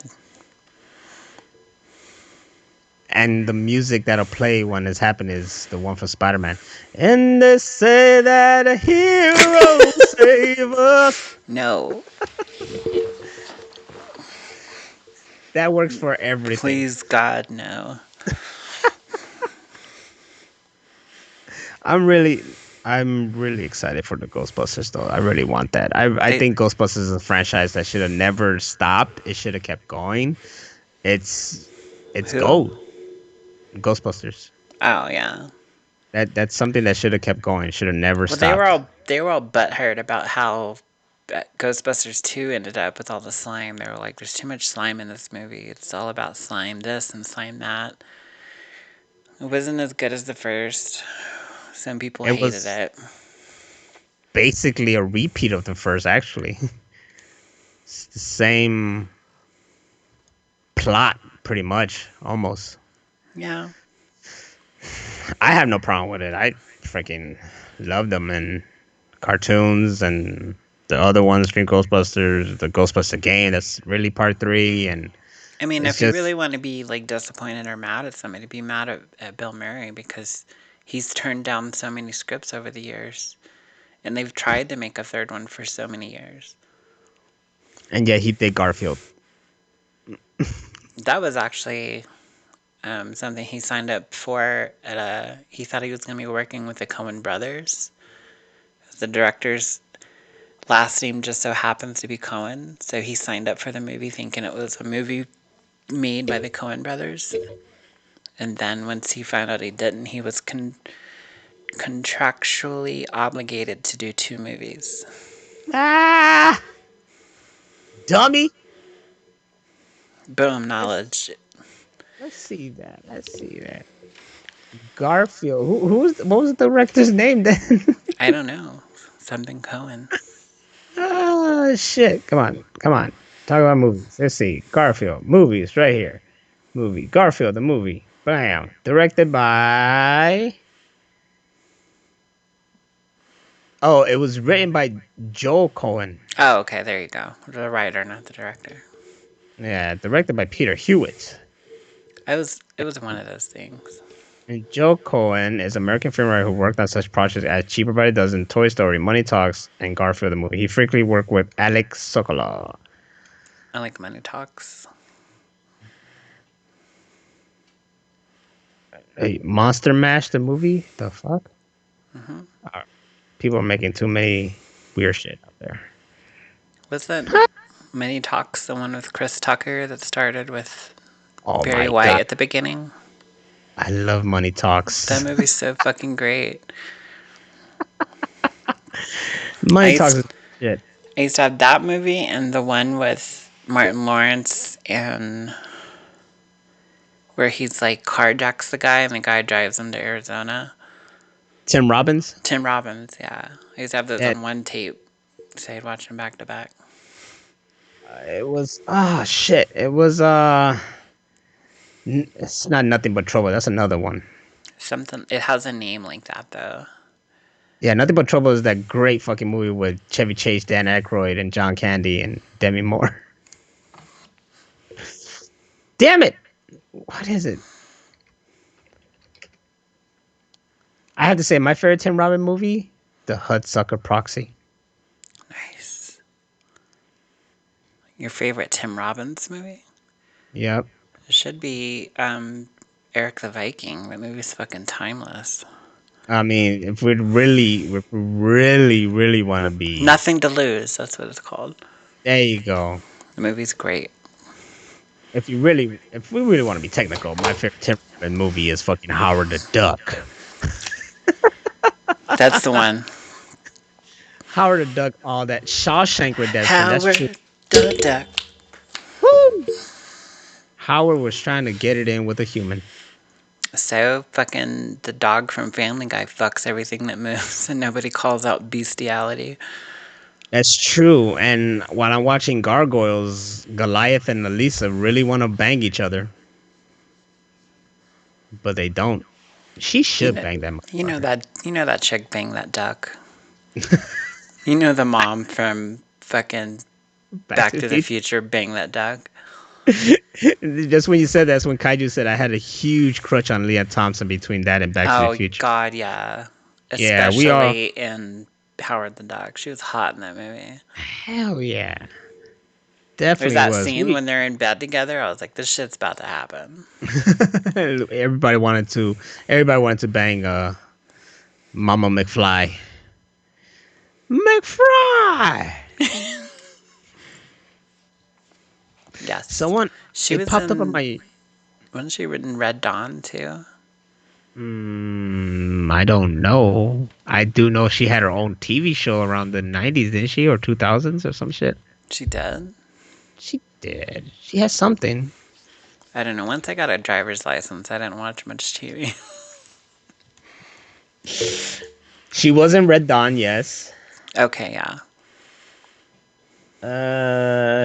And the music that'll play when this happens is the one for Spider-Man. And they say that a hero save us. No. That works for everything. Please, God, no. I'm really excited for the Ghostbusters though. I really want that. I think Ghostbusters is a franchise that should have never stopped. It should have kept going. It's Who? gold. Ghostbusters. Oh yeah. That's something that should have kept going. Should have never Well, stopped. they were all butthurt about how Ghostbusters 2 ended up with all the slime. They were like, "There's too much slime in this movie. It's all about slime this and slime that." It wasn't as good as the first. Some people It hated was it. basically a repeat of the first, actually. It's the same plot, pretty much, almost. Yeah. I have no problem with it. I freaking love them and cartoons and the other ones, Green Ghostbusters, the Ghostbuster game. That's really part 3, and I mean, it's if you just really want to be like disappointed or mad at somebody, be mad at Bill Murray because he's turned down so many scripts over the years, and they've tried to make a third one for so many years. and yet he did Garfield. That was actually something he signed up for at a. He thought he was going to be working with the Coen Brothers. The director's last name just so happens to be Coen, so he signed up for the movie thinking it was a movie made by the Coen Brothers. And then once he found out he didn't, he was contractually obligated to do 2 movies. Ah, dummy. Boom, Let's knowledge. let's see that. Let's see that. Garfield. What was the director's name then? I don't know. Something Coen. Ah, shit. Come on. Talk about movies. Let's see. Garfield movies right here. Movie Garfield the movie. Bam. Directed by. Oh, it was written by Joel Cohen. Oh, okay, there you go. The writer, not the director. Yeah, directed by Peter Hewitt. It was one of those things. And Joe Cohen is an American film writer who worked on such projects as Cheaper by the Dozen, Toy Story, Money Talks, and Garfield the movie. He frequently worked with Alex Sokolow. I like Money Talks. Hey, Monster Mash the movie? The fuck? Mm-hmm. People are making too many weird shit out there. Wasn't Many Talks the one with Chris Tucker that started with Oh Barry my White god, at the beginning? I love Money That Talks. movie's so fucking great. I Money Talks used, is shit. I used to have that movie and the one with Martin Lawrence and where he's like carjacks the guy and the guy drives him to Arizona. Tim Robbins. Tim Robbins, yeah. I used to have those That on one tape, so I'd watch them back to back. it was shit. It was it's not Nothing But Trouble. That's another one. Something, it has a name like that though. Yeah, Nothing But Trouble is that great fucking movie with Chevy Chase, Dan Aykroyd, and John Candy and Demi Moore. Damn it! What is it? I have to say, my favorite Tim Robbins movie, The Hudsucker Proxy. Nice. Your favorite Tim Robbins movie? Yep. It should be Eric the Viking. That movie's fucking timeless. I mean, if we really want to be, Nothing to Lose, that's what it's called. there you go. The movie's great. If we really want to be technical, my favorite Tim Robbins movie is fucking Howard the Duck. That's the one. Howard the Duck, all that Shawshank Redemption. That's true. Howard the Duck. Woo! Howard was trying to get it in with a human. So fucking the dog from Family Guy fucks everything that moves and nobody calls out bestiality. That's true. And while I'm watching Gargoyles, Goliath and Elisa really want to bang each other. But they don't. She should bang that motherfucker. You know that chick banged that duck. You know the mom from fucking Back to the Future banged that duck. Just when you said that's when Kaiju said I had a huge crush on Leah Thompson between that and Back to the Future. Oh God, yeah. Yeah, Especially in Howard the Duck. She was hot in that movie. Hell yeah. There's Definitely that was. scene when they're in bed together. I was like, this shit's about to happen. everybody wanted to bang Mama McFly. McFly. Yes. She popped up on my. Wasn't she in Red Dawn too? I don't know. I do know she had her own TV show around the 90s, didn't she? Or 2000s or some shit. She did? She did. She has something. I don't know. Once I got a driver's license, I didn't watch much TV. She was in Red Dawn, yes. Okay, yeah.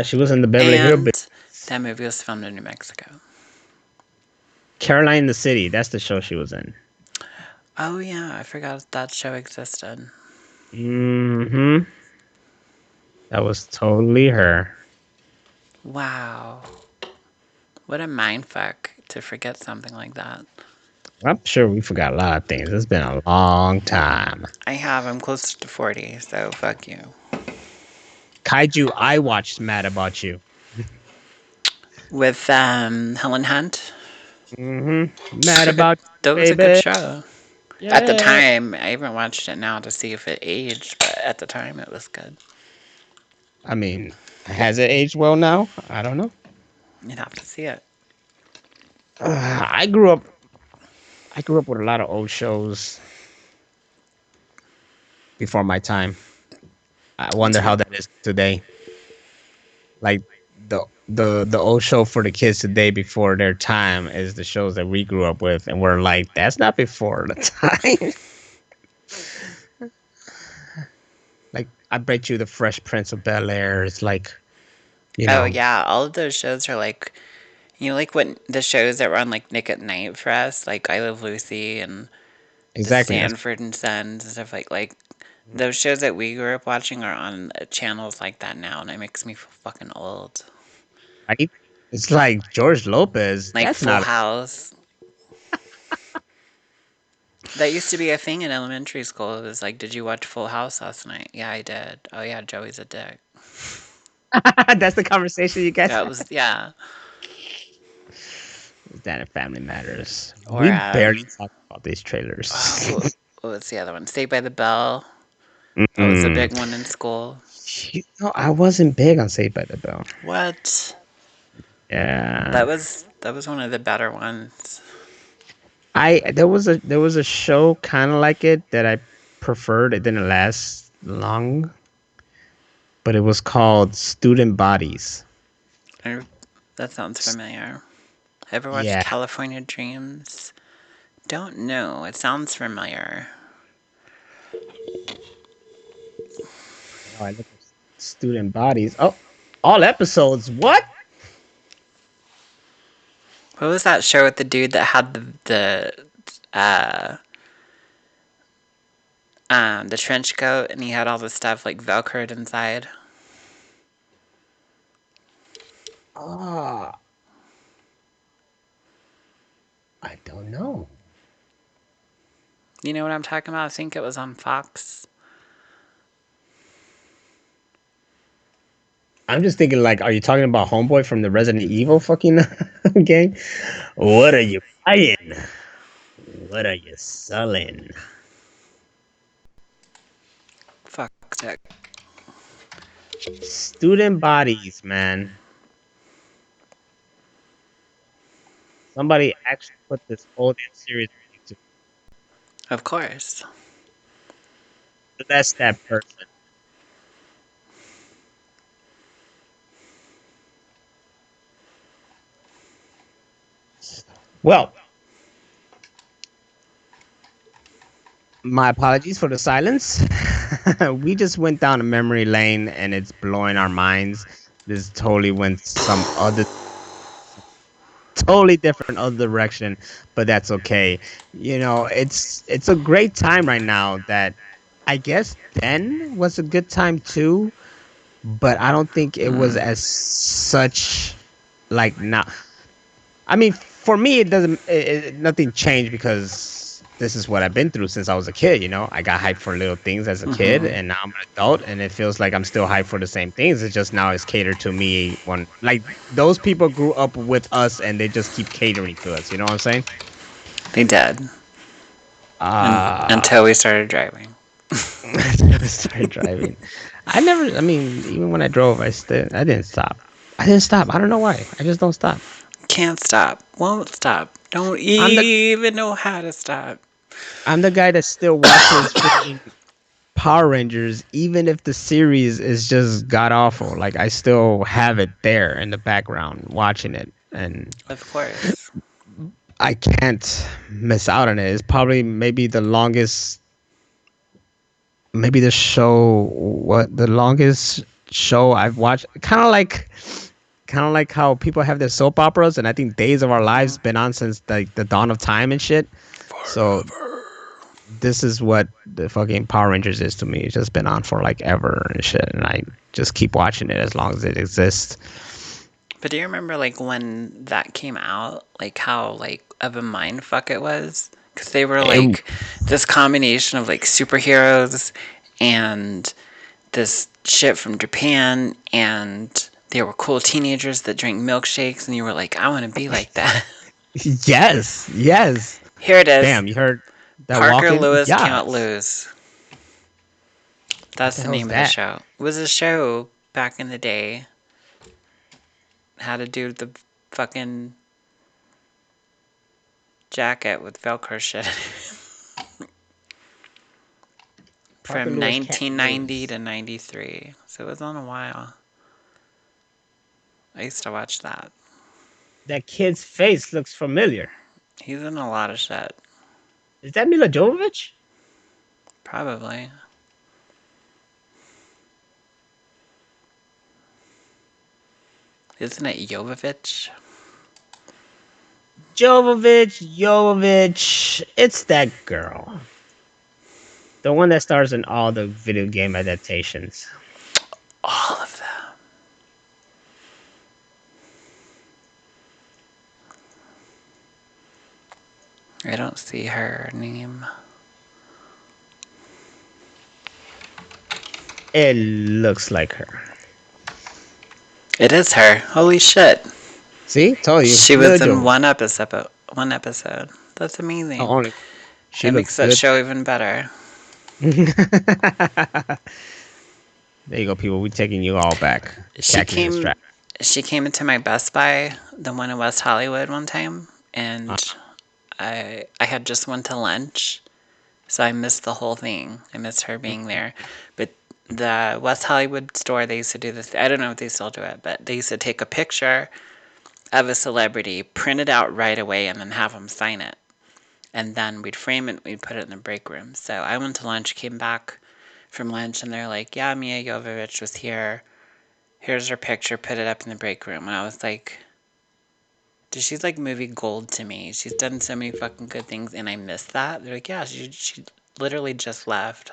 She was in the Beverly Hills. That movie was filmed in New Mexico. Caroline in the City. That's the show she was in. Oh yeah, I forgot that show existed. Mm-hmm. That was totally her. Wow. What a mindfuck to forget something like that. I'm sure we forgot a lot of things. It's been a long time. I have. I'm close to 40, so fuck you. Kaiju, I watched Mad About You. With Helen Hunt. Mm-hmm. Mad About You, that was baby. A good show. Yeah. At the time, I haven't watched it now to see if it aged, but at the time it was good. I mean, has it aged well now? I don't know. You'd have to see it. I grew up with a lot of old shows before my time. I wonder how that is today. Like the old show for the kids today before their time is the shows that we grew up with, and we're like, that's not before the time. Like, I bet you the Fresh Prince of Bel-Air is like, Oh yeah, all of those shows are like, like what the shows that were on like Nick at Night for us, like I Love Lucy and exactly Sanford and Sons and stuff like those shows that we grew up watching are on channels like that now, and it makes me feel fucking old. Right? It's like George Lopez. Like that's Full not House. That used to be a thing in elementary school. It was like, did you watch Full House last night? Yeah, I did. Oh yeah, Joey's a dick. That's the conversation you guys. That was yeah. That and Family Matters. Or, we barely talk about these trailers. What's the other one? Saved by the Bell. That was a Mm-mm. big one in school. No, I wasn't big on Saved by the Bell. What? Yeah. That was one of the better ones. There was a show kind of like it that I preferred. It didn't last long, but it was called Student Bodies. That sounds familiar. Ever watched Yeah. California Dreams? Don't know. It sounds familiar. Oh, I look at Student Bodies. Oh, all episodes. What? What was that show with the dude that had the trench coat and he had all the stuff like velcroed inside? Ah, I don't know. You know what I'm talking about? I think it was on Fox. I'm just thinking, like, are you talking about Homeboy from the Resident Evil fucking game? What are you buying? What are you selling? Fuck it. Student Bodies, man. Somebody actually put this whole damn series on YouTube. Of course. That's that person. Well, my apologies for the silence. We just went down a memory lane and it's blowing our minds. This totally went some other totally different other direction, but that's okay. It's a great time right now that I guess then was a good time too, but I don't think it was as such like now. I mean, for me, it doesn't. Nothing changed because this is what I've been through since I was a kid. I got hyped for little things as a kid, and now I'm an adult, and it feels like I'm still hyped for the same things. It's just now it's catered to me. When like those people grew up with us, and they just keep catering to us. You know what I'm saying? They did. Uh Until we started driving. I never started driving. I never. I mean, even when I drove, I didn't stop. I didn't stop. I don't know why. I just don't stop. Can't stop. Won't stop. Don't I'm the even know how to stop. I'm the guy that still watches freaking Power Rangers, even if the series is just god awful. Like I still have it there in the background watching it, and Of course. I can't miss out on it. It's probably maybe the longest, maybe the longest show I've watched. Kind of like how people have their soap operas, and I think Days of Our Lives been on since like the dawn of time and shit. So this is what the fucking Power Rangers is to me. It's just been on for like ever and shit, and I just keep watching it as long as it exists. But do you remember like when that came out? Like how like of a mind fuck it was? Because they were It, like this combination of like superheroes and this shit from Japan, and they were cool teenagers that drank milkshakes, and you were like, I want to be like that. yes, yes. Here it is. Damn, you heard that Parker walking? Lewis Can't Yes. Lose. What That's the the hell's name of the that? show. It was a show back in the day. Had to do the fucking jacket with Velcro shit. Parker From Lewis can't 1990 lose. to 93. So it was on a while. I used to watch that. That kid's face looks familiar. He's in a lot of shit. Is that Mila Jovovich? Probably. Isn't it Jovovich? Jovovich. It's that girl. The one that stars in all the video game adaptations. All of them. I don't see her name. It looks like her. It is her. Holy shit. See? Told you. She Mila was in Jovovich. one episode. One episode. That's amazing. Only she That looks makes that good. show even better. There you go, people. We're taking you all back. She Catching this came trap. she came into my Best Buy, the one in West Hollywood one time, and I had just went to lunch, so I missed the whole thing. I missed her being there. But the West Hollywood store, they used to do this. I don't know if they still do it, but they used to take a picture of a celebrity, print it out right away, and then have them sign it. And then we'd frame it, we'd put it in the break room. So I went to lunch, came back from lunch, and they're like, yeah, Mia Jovovich was here. Here's her picture, put it up in the break room. And I was like, dude, she's like movie gold to me. She's done so many fucking good things, and I missed that. They're like, yeah, she literally just left.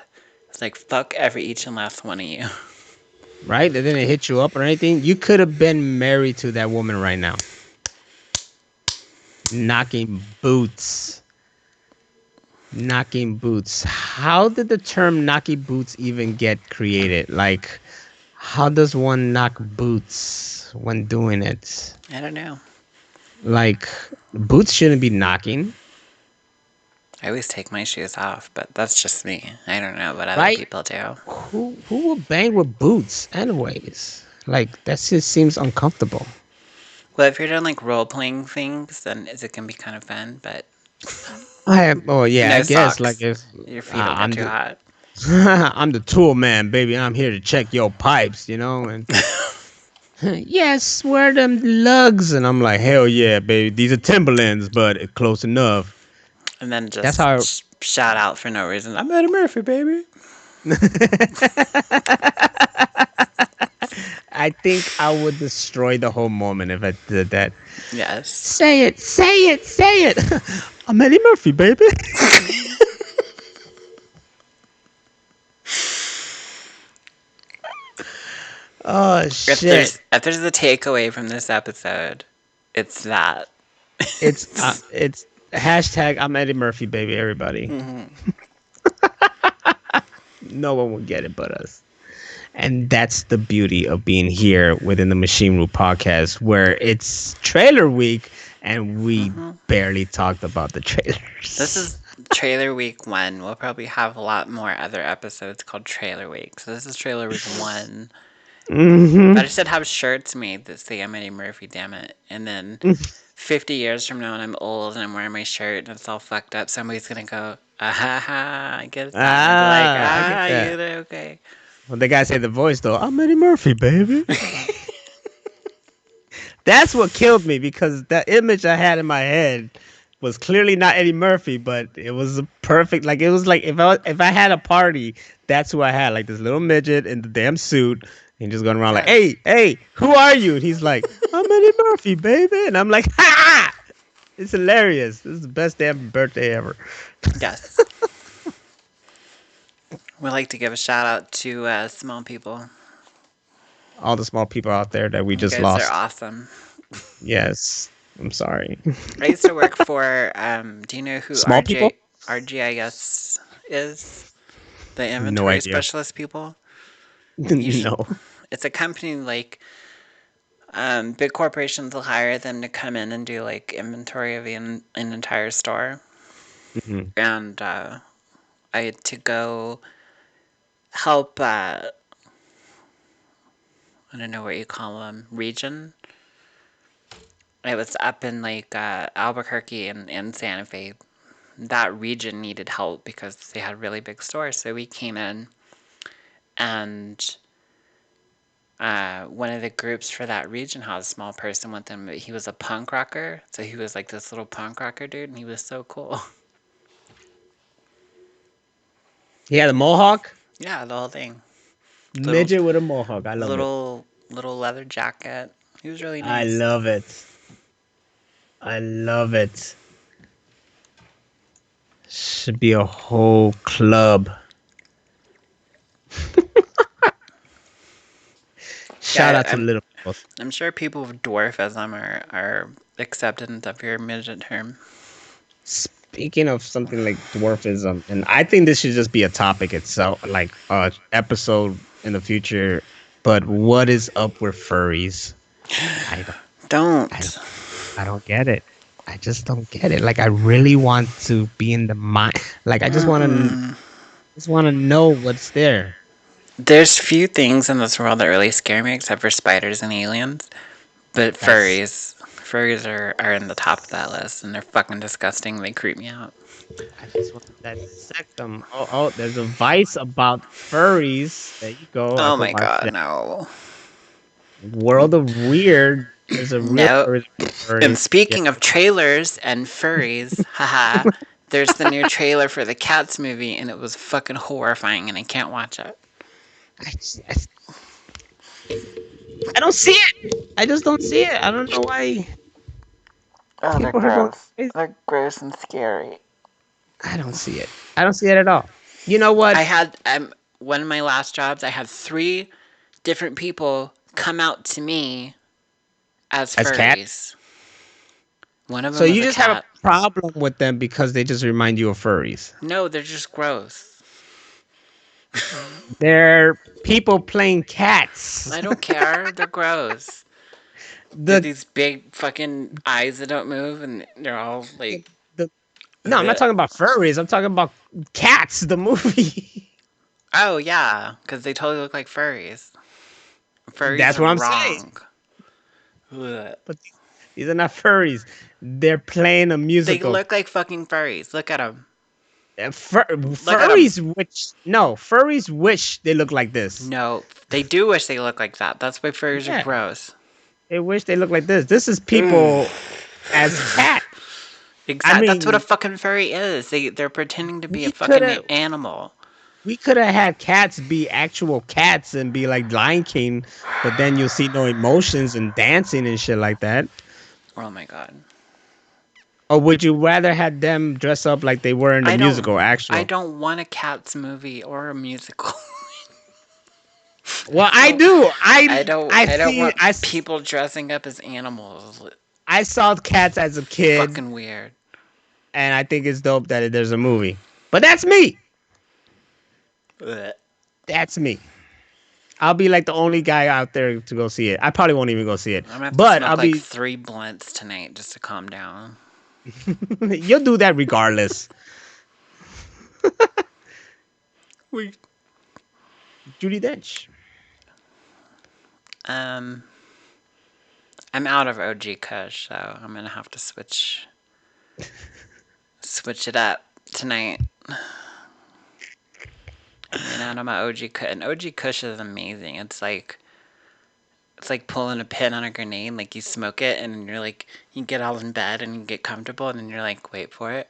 It's like, fuck each and last one of you. Right? They didn't hit you up or anything. You could have been married to that woman right now. Knocking boots. Knocking boots. How did the term knocking boots even get created? Like, how does one knock boots when doing it? I don't know. Like, boots shouldn't be knocking. I always take my shoes off, but that's just me. I don't know what other Right? people do. Who will bang with boots anyways? Like, that just seems uncomfortable. Well, if you're doing like role playing things, then it can be kind of fun, but Yeah, no I guess like socks. if Your feet will get I'm too the hot. I'm the tool man, baby. I'm here to check your pipes, and yes, wear them lugs, and I'm like, hell yeah, baby. These are Timberlands, but close enough. And then That's just how. shout out for no reason. I'm Eddie Murphy, baby. I think I would destroy the whole moment if I did that. Yes. Say it, say it, say it. I'm Eddie Murphy, baby. Oh If shit! there's a takeaway from this episode, it's that. It's hashtag I'm Eddie Murphy, baby. Everybody, no one will get it but us. And that's the beauty of being here within the Machine Room podcast, where it's trailer week and we barely talked about the This trailers. is trailer week 1. We'll probably have a lot more other episodes called trailer week. So this is trailer week 1. Hmm. But I should have shirts made that say I'm Eddie Murphy, damn it. And then 50 years from now when I'm old and I'm wearing my shirt and it's all fucked up, somebody's gonna go, ah ha ha, I get that. And I'll be like, I get you that. did okay. Well, the guy said the voice though. I'm Eddie Murphy, baby. That's what killed me because that image I had in my head was clearly not Eddie Murphy, but it was a perfect. Like it was like if I had a party, that's who I had. Like this little midget in the damn suit, and just going around like, Yes. hey, who are you? And he's like, I'm Eddie Murphy, baby, and I'm like, ha! It's hilarious. This is the best damn birthday ever. Yes. We like to give a shout out to small people. All the small people out there that we You just guys are lost. awesome. Yes, I'm sorry. I used to work for, do you know who Small people? RGIS is? The No inventory idea. specialist people? No. It's a company like big corporations will hire them to come in and do like inventory of an entire store. Mhm. And I had to go help, I don't know what you call them, region. It was up in like Albuquerque and Santa Fe. That region needed help because they had really big stores. So we came in and one of the groups for that region had a small person with him. But he was a punk rocker. So he was like this little punk rocker dude and he was so cool. He had a mohawk. Yeah, the whole thing. Little Midget with a mohawk. I love it. little leather jacket. He was really I nice. love it. I love it. Should be a whole club. Shout Yeah, out to little people. I'm sure people with dwarfism are acceptant of your midget term. Speaking of something like dwarfism, and I think this should just be a topic itself, like episode in the future. But what is up with furries? I don't, I don't, Don't. I don't get it. I just don't get it. Like I really want to be in the mind. Like I just want to. Mm-mm. Just want to know what's there. There's few things in this world that really scare me except for spiders and aliens. But That's furries are in the top of that list, and they're fucking disgusting. They creep me out. I just want to dissect them. Oh, there's a vice about furries. There you go. I Oh put my my god, no. world of weird. There's a real No. furry And furries. Yeah, speaking of trailers and furries, haha, there's the new trailer for the Cats movie, and it was fucking horrifying, and I can't watch it. I, just- I don't see it. I just don't see it. I don't know why Oh, they're people are going gross. crazy. They're gross and scary. I don't see it. I don't see it at all. You know what? I had one of my last jobs. I had 3 different people come out to me as As cat. furries. One of So them was you a just have a cat. problem with them because they just remind you of furries. No, they're just gross. They're people playing cats. I don't care. They're gross. They have the, these big fucking eyes that don't move, and they're all the like. the No, I'm not talking about furries. I'm talking about Cats, the movie. Oh yeah, because they totally look like furries. Furries That's are what I'm saying. wrong. Ugh. But these are not furries. They're playing a They musical. look like fucking furries. Look at them. Look at them. Furries wish they look like this. No, they do wish they look like that. That's why furries are Yeah, gross. they wish they look like this. This is Ugh. people as cat. I Exactly. That's what a mean, fucking furry is. They're pretending to be a we could fucking have animal. we could have had cats be actual cats and be like Lion King, but then you'll see no emotions and dancing and shit like that. Oh my god. Or would you rather have them dress up like they were in the I musical, don't. I actual? don't want a Cats movie or a musical. Well, I I don't. do. I don't. I I don't see. want people dressing up as animals. I saw cats as a kid, Fucking weird. and I think it's dope that there's a movie. But that's me. Ugh. That's me. I'll be like the only guy out there to go see it. I probably won't even go see it, I'm gonna have to but I'll smoke like be. 3 blunts tonight just to calm down. You'll do that regardless. We. Judy Dench. Um. I'm out of OG Kush, so I'm gonna have to switch it up tonight. And out of my OG Kush, and OG Kush is amazing. It's like pulling a pin on a grenade. Like you smoke it, and you're like, you get all in bed and you get comfortable, and then you're like, wait for it,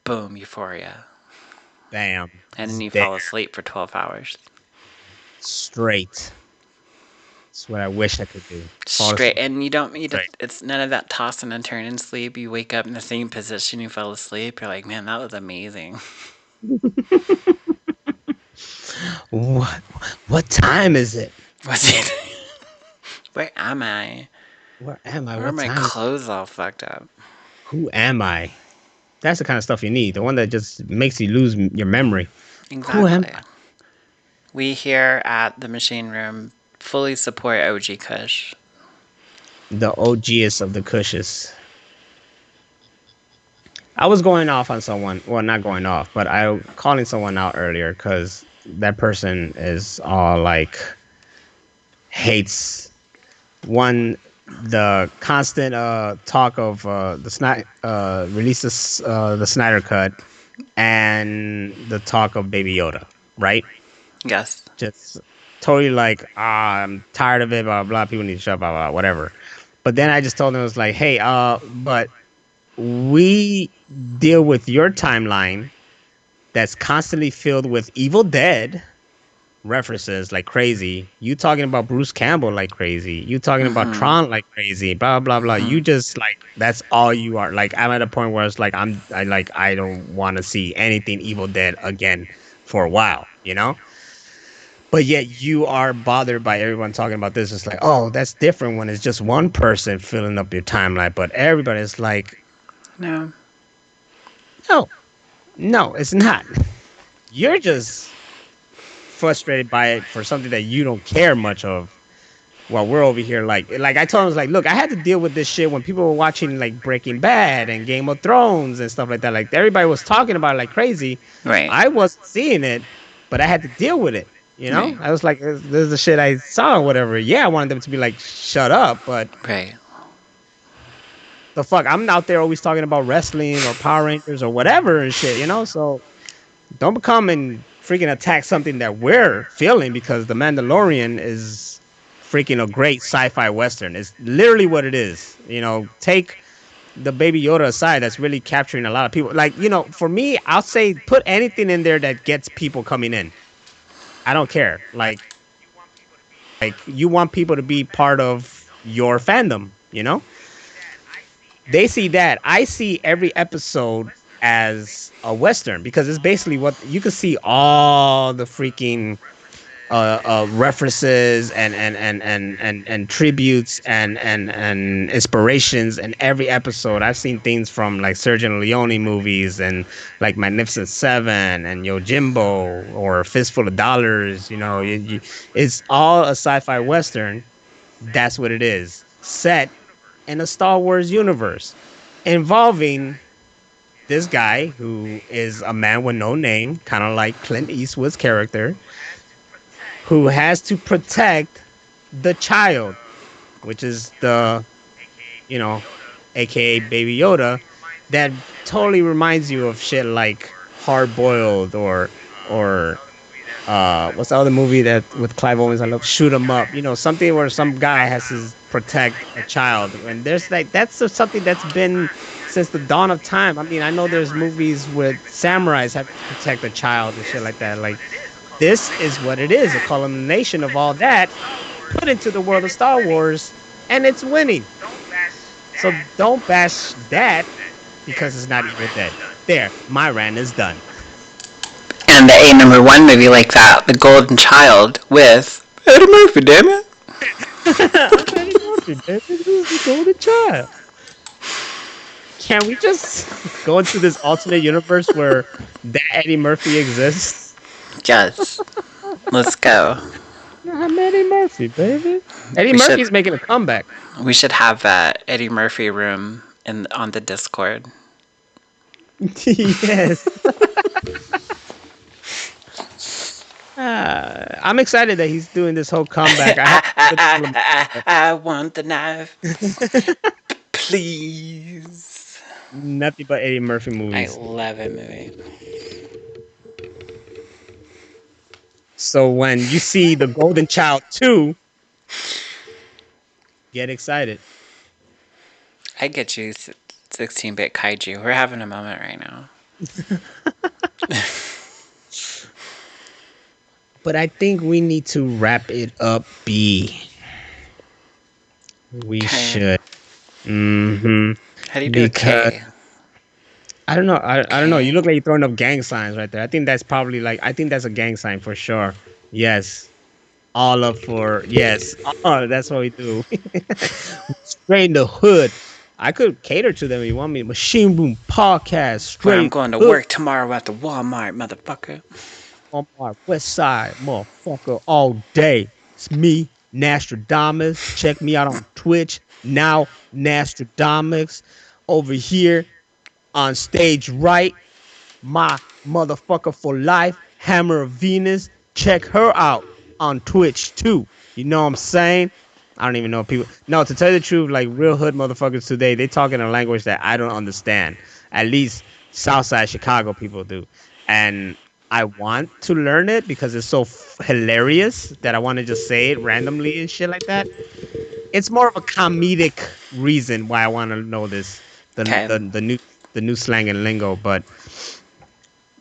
boom, euphoria, Bam. and then It's you there. fall asleep for 12 hours Straight. That's what I wish I could do. Fall straight. asleep And you don't need to. straight. It's none of that tossing and turning sleep. You wake up in the same position you fell asleep. You're like, man, that was amazing. What? What time is it? What's it? Where am I? Where am I? Where are What my time? clothes all fucked up? Who am I? That's the kind of stuff you need. The one that just makes you lose your memory. Who am Exactly. We here at the Machine Room fully support OG Kush. the OGest of the Cushes? I was going off on someone. Well, not going off, but I calling someone out earlier because that person is all like hates one the constant talk of releases the Snyder cut and the talk of Baby Yoda, right? Yes. Just totally like, I'm tired of it, blah, blah, people need to shut up, blah, blah, whatever. But then I just told them, I was like, hey, but we deal with your timeline that's constantly filled with Evil Dead references like crazy. You talking about Bruce Campbell like crazy. You talking about Mm-hmm. Tron like crazy. Blah blah blah. Mm-hmm. You just like that's all you are. Like I'm at a point where it's like I don't want to see anything Evil Dead again for a while. You know. But yet you are bothered by everyone talking about this. It's like, oh, that's different when it's just one person filling up your timeline. But everybody's like, No. no, no, it's not. You're just frustrated by it for something that you don't care much of. while we're over here like I told him, like, look, I had to deal with this shit when people were watching like Breaking Bad and Game of Thrones and stuff like that. Like everybody was talking about it like crazy. Right. I wasn't seeing it, but I had to deal with it. Right. I was like, this is the shit I saw or whatever. Yeah, I wanted them to be like, shut up, but Right. the fuck, I'm out there always talking about wrestling or Power Rangers or whatever and shit. So don't come and freaking attack something that we're feeling, because The Mandalorian is freaking a great sci-fi western. It's literally what it is. Take the Baby Yoda aside, that's really capturing a lot of people. Like, for me, I'll say put anything in there that gets people coming in. I don't care. Like you want people to be part of your fandom. They see that. I see every episode as a western, because it's basically what you can see, all the freaking references and tributes and inspirations in every episode. I've seen things from like Sergio Leone movies and like Magnificent Seven and Yojimbo or Fistful of Dollars. It's all a sci-fi western. That's what it is. Set in a Star Wars universe involving this guy who is a man with no name, kind of like Clint Eastwood's character, who has to protect the child, which is aka Baby Yoda, that totally reminds you of shit like Hard Boiled or what's the other movie that with Clive Owens I love, Shoot 'Em Up. Something where some guy has to protect a child, and there's that's something that's been since the dawn of time. I mean, I know there's movies with samurais have to protect a child and shit like that. Like, this is what it is, a culmination of all that put into the world of Star Wars, and it's winning. So don't bash that because it's not even dead. There, my rant is done. And the A number one movie like that, The Golden Child, with Eddie Murphy, damn it. I'm Eddie Murphy, baby. This is the Golden Child. Can we just go into this alternate universe where that Eddie Murphy exists? Yes. Let's go. I'm Eddie Murphy, baby. Eddie Murphy's making a comeback. We should have that Eddie Murphy room on the Discord. Yes. I'm excited that he's doing this whole comeback. I want the knife. Please. Nothing but Eddie Murphy movies. I love it movie. So when you see The Golden Child 2, get excited. I get you, 16-bit kaiju. We're having a moment right now. But I think we need to wrap it up, B. We should. Mm-hmm. How do you do a K? I don't know. I don't know. You look like you're throwing up gang signs right there. I think that's probably I think that's a gang sign for sure. Yes. All up for, yes. Oh, that's what we do. Straight in the hood. I could cater to them if you want me. Machine Room Podcast. Straight. I'm going to work tomorrow at the Walmart, motherfucker. Walmart, West Side, motherfucker, all day. It's me, Nostradamus. Check me out on Twitch. Now, Nostradamus. Over here on stage right, my motherfucker for life, Hammer of Venus. Check her out on Twitch too. You know what I'm saying? I don't even know people. No, to tell you the truth, like real hood motherfuckers today, they talk in a language that I don't understand. At least Southside Chicago people do. And I want to learn it because it's so hilarious that I want to just say it randomly and shit like that. It's more of a comedic reason why I want to know this. The new slang and lingo, but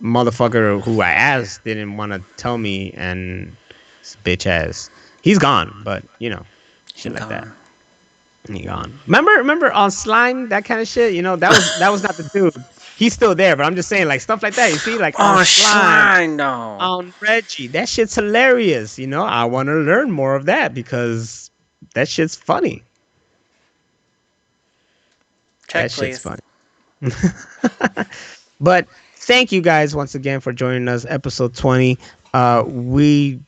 motherfucker who I asked didn't want to tell me, and bitch ass. He's gone, but shit like that. He gone. Remember on Slime, that kind of shit. That was not the dude. He's still there, but I'm just saying, like, stuff like that. You see, like, on Slime, no, on Reggie, that shit's hilarious. I want to learn more of that because that shit's funny. Check, that please. Shit's funny. But thank you guys once again for joining us, episode 20. We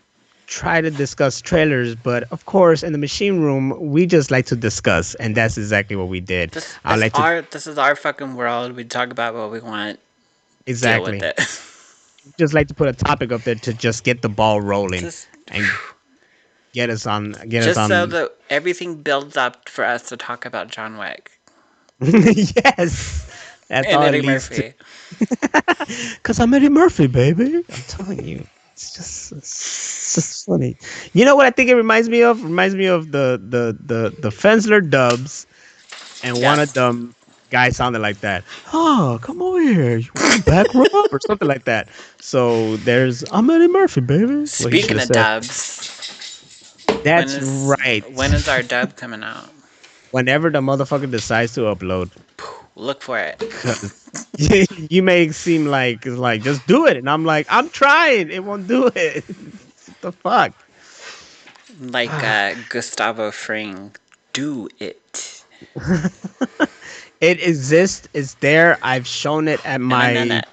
try to discuss trailers, but of course, in the machine room, we just like to discuss, and that's exactly what we did. This I it's like to our this is our fucking world. We talk about what we want. Deal with exactly it. just like to put a topic up there to just get the ball rolling just and get us just so on. that everything builds up for us to talk about John Wick Yes, that's and all it Eddie leads to. Murphy. Cause I'm Eddie Murphy, baby. I'm telling you, it's just funny. You know what I think it reminds me of? Reminds me of the Fensler dubs, and one of Yes. them guys sounded like that. Oh, come over here. You want a back rub or something like that. So there's I'm Eddie Murphy, baby. What he should Speaking have of said. dubs, That's right. when is our dub coming out? Whenever the motherfucker decides to upload, Look for it. because you may seem like it's like just do it, and I'm like I'm trying. It won't do it. What the fuck? Like Gustavo Fring, do it It exists. It's there. I've shown it at in a my minute.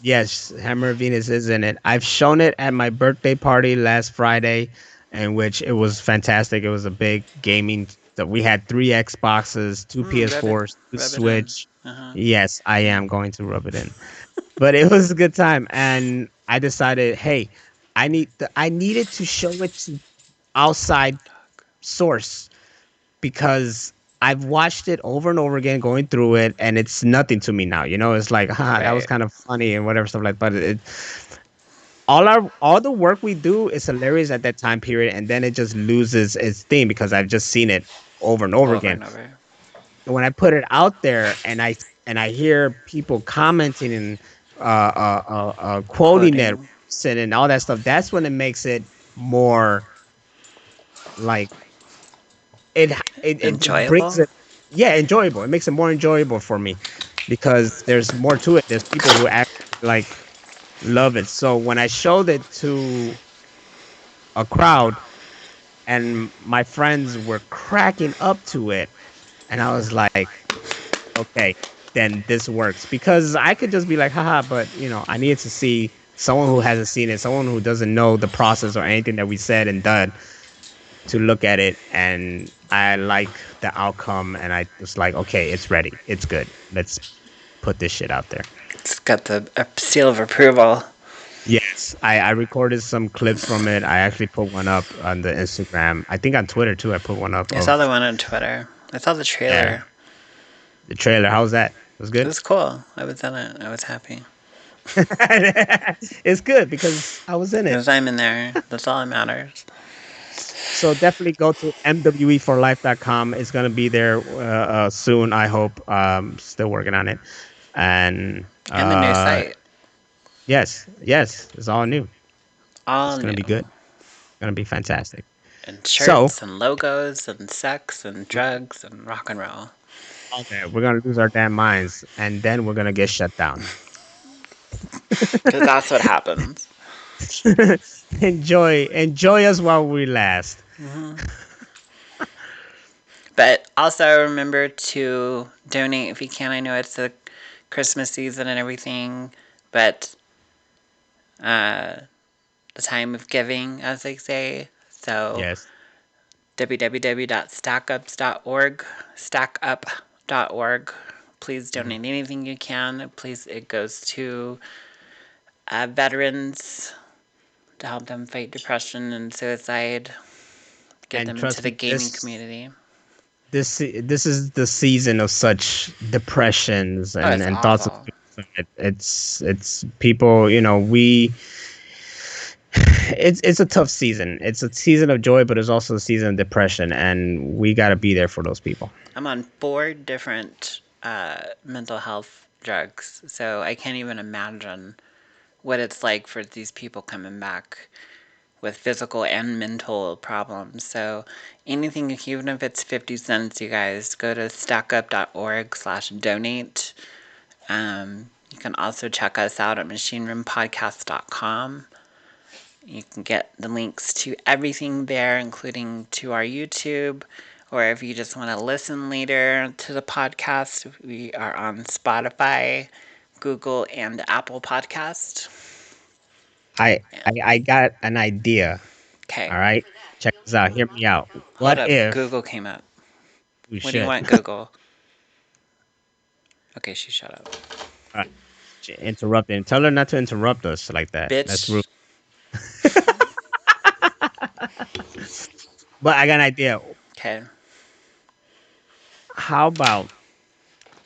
yes. Hammer of Venus is in it. I've shown it at my birthday party last Friday, in which it was fantastic. It was a big gaming. That we had 3 Xboxes, two PS4s, two Rub it in. Switch. Uh huh. Yes, I am going to rub it in. But it was a good time, and I decided, hey, I needed to show it to outside source because I've watched it over and over again, going through it, and it's nothing to me now. You know, it's like, that was Right. kind of funny and whatever stuff like. But all the work we do is hilarious at that time period, and then it just loses its theme because I've just seen it over and over Over again. and over. When I put it out there, and I hear people commenting and quoting it Quoting. and all that stuff, that's when it makes it more like it brings Enjoyable. it, yeah, enjoyable. It makes it more enjoyable for me because there's more to it. There's people who actually like love it. So when I showed it to a crowd and my friends were cracking up to it, and I was like, okay, then this works because I could just be like, haha, but I needed to see someone who hasn't seen it, someone who doesn't know the process or anything that we said and done to look at it, and I like the outcome, and I was like, okay, it's ready, it's good. Let's put this shit out there. It's got the seal of approval. Yes, I recorded some clips from it. I actually put one up on the Instagram. I think on Twitter too. I put one up I saw the of one on Twitter. I saw the yeah trailer. the trailer. How's that? It was It good. was cool. I was in it. I was happy. It's good because I was in it. Because I'm in there. That's all that matters. So definitely go to mweforlife.com. It's gonna be there soon. I hope. Still working on it, and And the new site. yes, it's all new. It's All gonna new. be good. Gonna be fantastic. And So shirts and logos and sex and drugs and rock and roll. okay, we're gonna lose our damn minds, and then we're gonna get shut down. Because that's what happens. Enjoy us while we last. Hmm. But also remember to donate if you can. I know it's the Christmas season and everything, but uh, the time of giving, as they say. So Yes, www.stackups.org, stackup.org. Please donate anything you can. Please, it goes to veterans to help them fight depression and suicide, get and them into trust the me, gaming community. this is the season of such depressions Oh, it's and thoughts of awful. suicide. It's people. It's a tough season. It's a season of joy, but it's also a season of depression, and we got to be there for those people. I'm on 4 different mental health drugs, so I can't even imagine what it's like for these people coming back with physical and mental problems. So anything, even if it's 50 cents, you guys, go to stackup.org/donate. You can also check us out at machineroompodcast.com. You can get the links to everything there, including to our YouTube, or if you just want to listen later to the podcast, we are on Spotify, Google, and Apple Podcast. I got an idea. Okay. All right, check this out. Hear me out. Hold What up. if Google came up. we What do you should? want, Google? Okay, she shut up. All right, she interrupting. Tell her not to interrupt us like that. That's rude. Bitch. But I got an idea. Okay. How about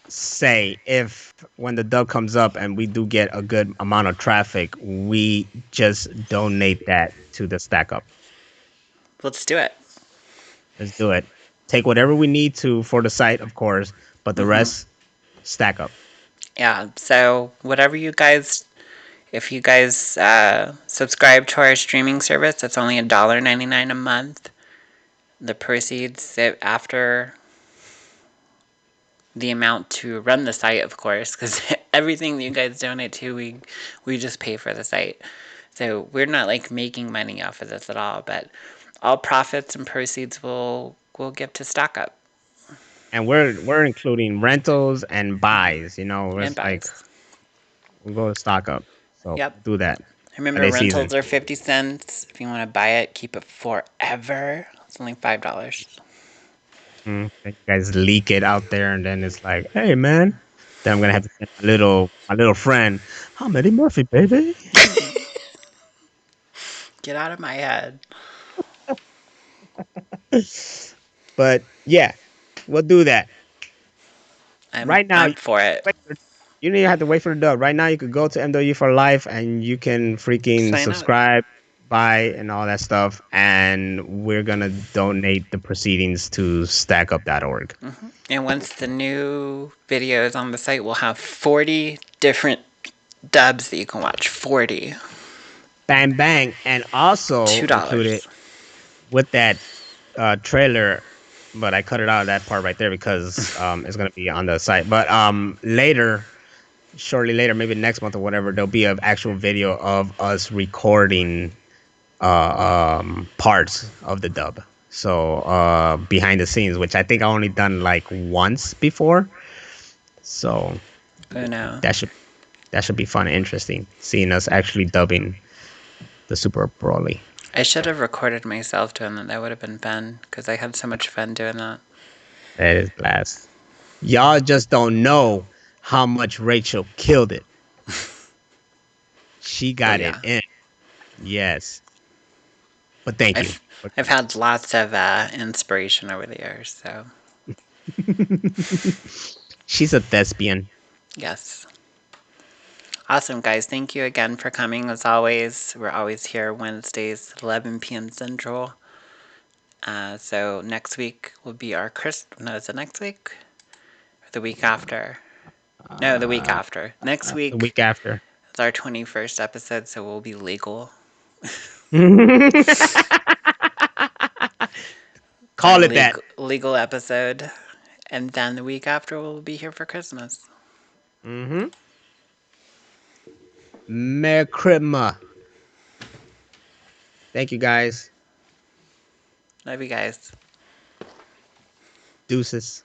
say if when the dub comes up and we do get a good amount of traffic, we just donate that to the stack up. Let's do it. Let's do it. Take whatever we need to for the site, of course, but the Mm-hmm. rest stack up. Yeah. So, whatever you guys, if you guys subscribe to our streaming service, that's only $1.99 a month. The proceeds after the amount to run the site, of course, because everything that you guys donate to, we just pay for the site. So we're not like making money off of this at all, but all profits and proceeds will give to stock up And we're including rentals and buys. and It's like buys. we go to stock up. So Yep. do that. Remember, Holiday season. rentals are 50 cents. If you want to buy it, keep it forever. It's only $5. And you guys leak it out there, and then it's like, hey man. Then I'm gonna have to send my little friend. I'm Eddie Murphy, baby. Get out of my head. But yeah, we'll do that. I'm Right now, I'm for it. you don't even have to wait for the dub. Right now, you could go to MW for Life and you can freaking Sign up. subscribe, buy, and all that stuff. And we're gonna donate the proceedings to stackup.org. Mm-hmm. And once the new video is on the site, we'll have 40 different dubs that you can watch. 40. Bang bang, and also included $2. with that trailer, but I cut it out of that part right there because it's gonna be on the site. But shortly later, maybe next month or whatever, there'll be an actual video of us recording parts of the dub. So behind the scenes, which I think I only done like once before. So Oh no. that should be fun and interesting, seeing us actually dubbing the Super Broly. I should have recorded myself doing that. That would have been fun because I had so much fun doing that. That is blast. Y'all just don't know how much Rachel killed it. She Oh got it yeah. in. Yes. But thank you. I've had lots of inspiration over the years, so She's a thespian. yes. Awesome, guys. Thank you again for coming. As always, we're always here Wednesdays at 11 p.m. Central. So next week will be our No, is it next week? Or the week after? No, the week after. Next The week week after. is our 21st episode, so we'll be legal. Call it that. Legal episode. And then the week after, we'll be here for Christmas. Mm-hmm. Merry Christmas. Thank you, guys. Love you guys. Deuces.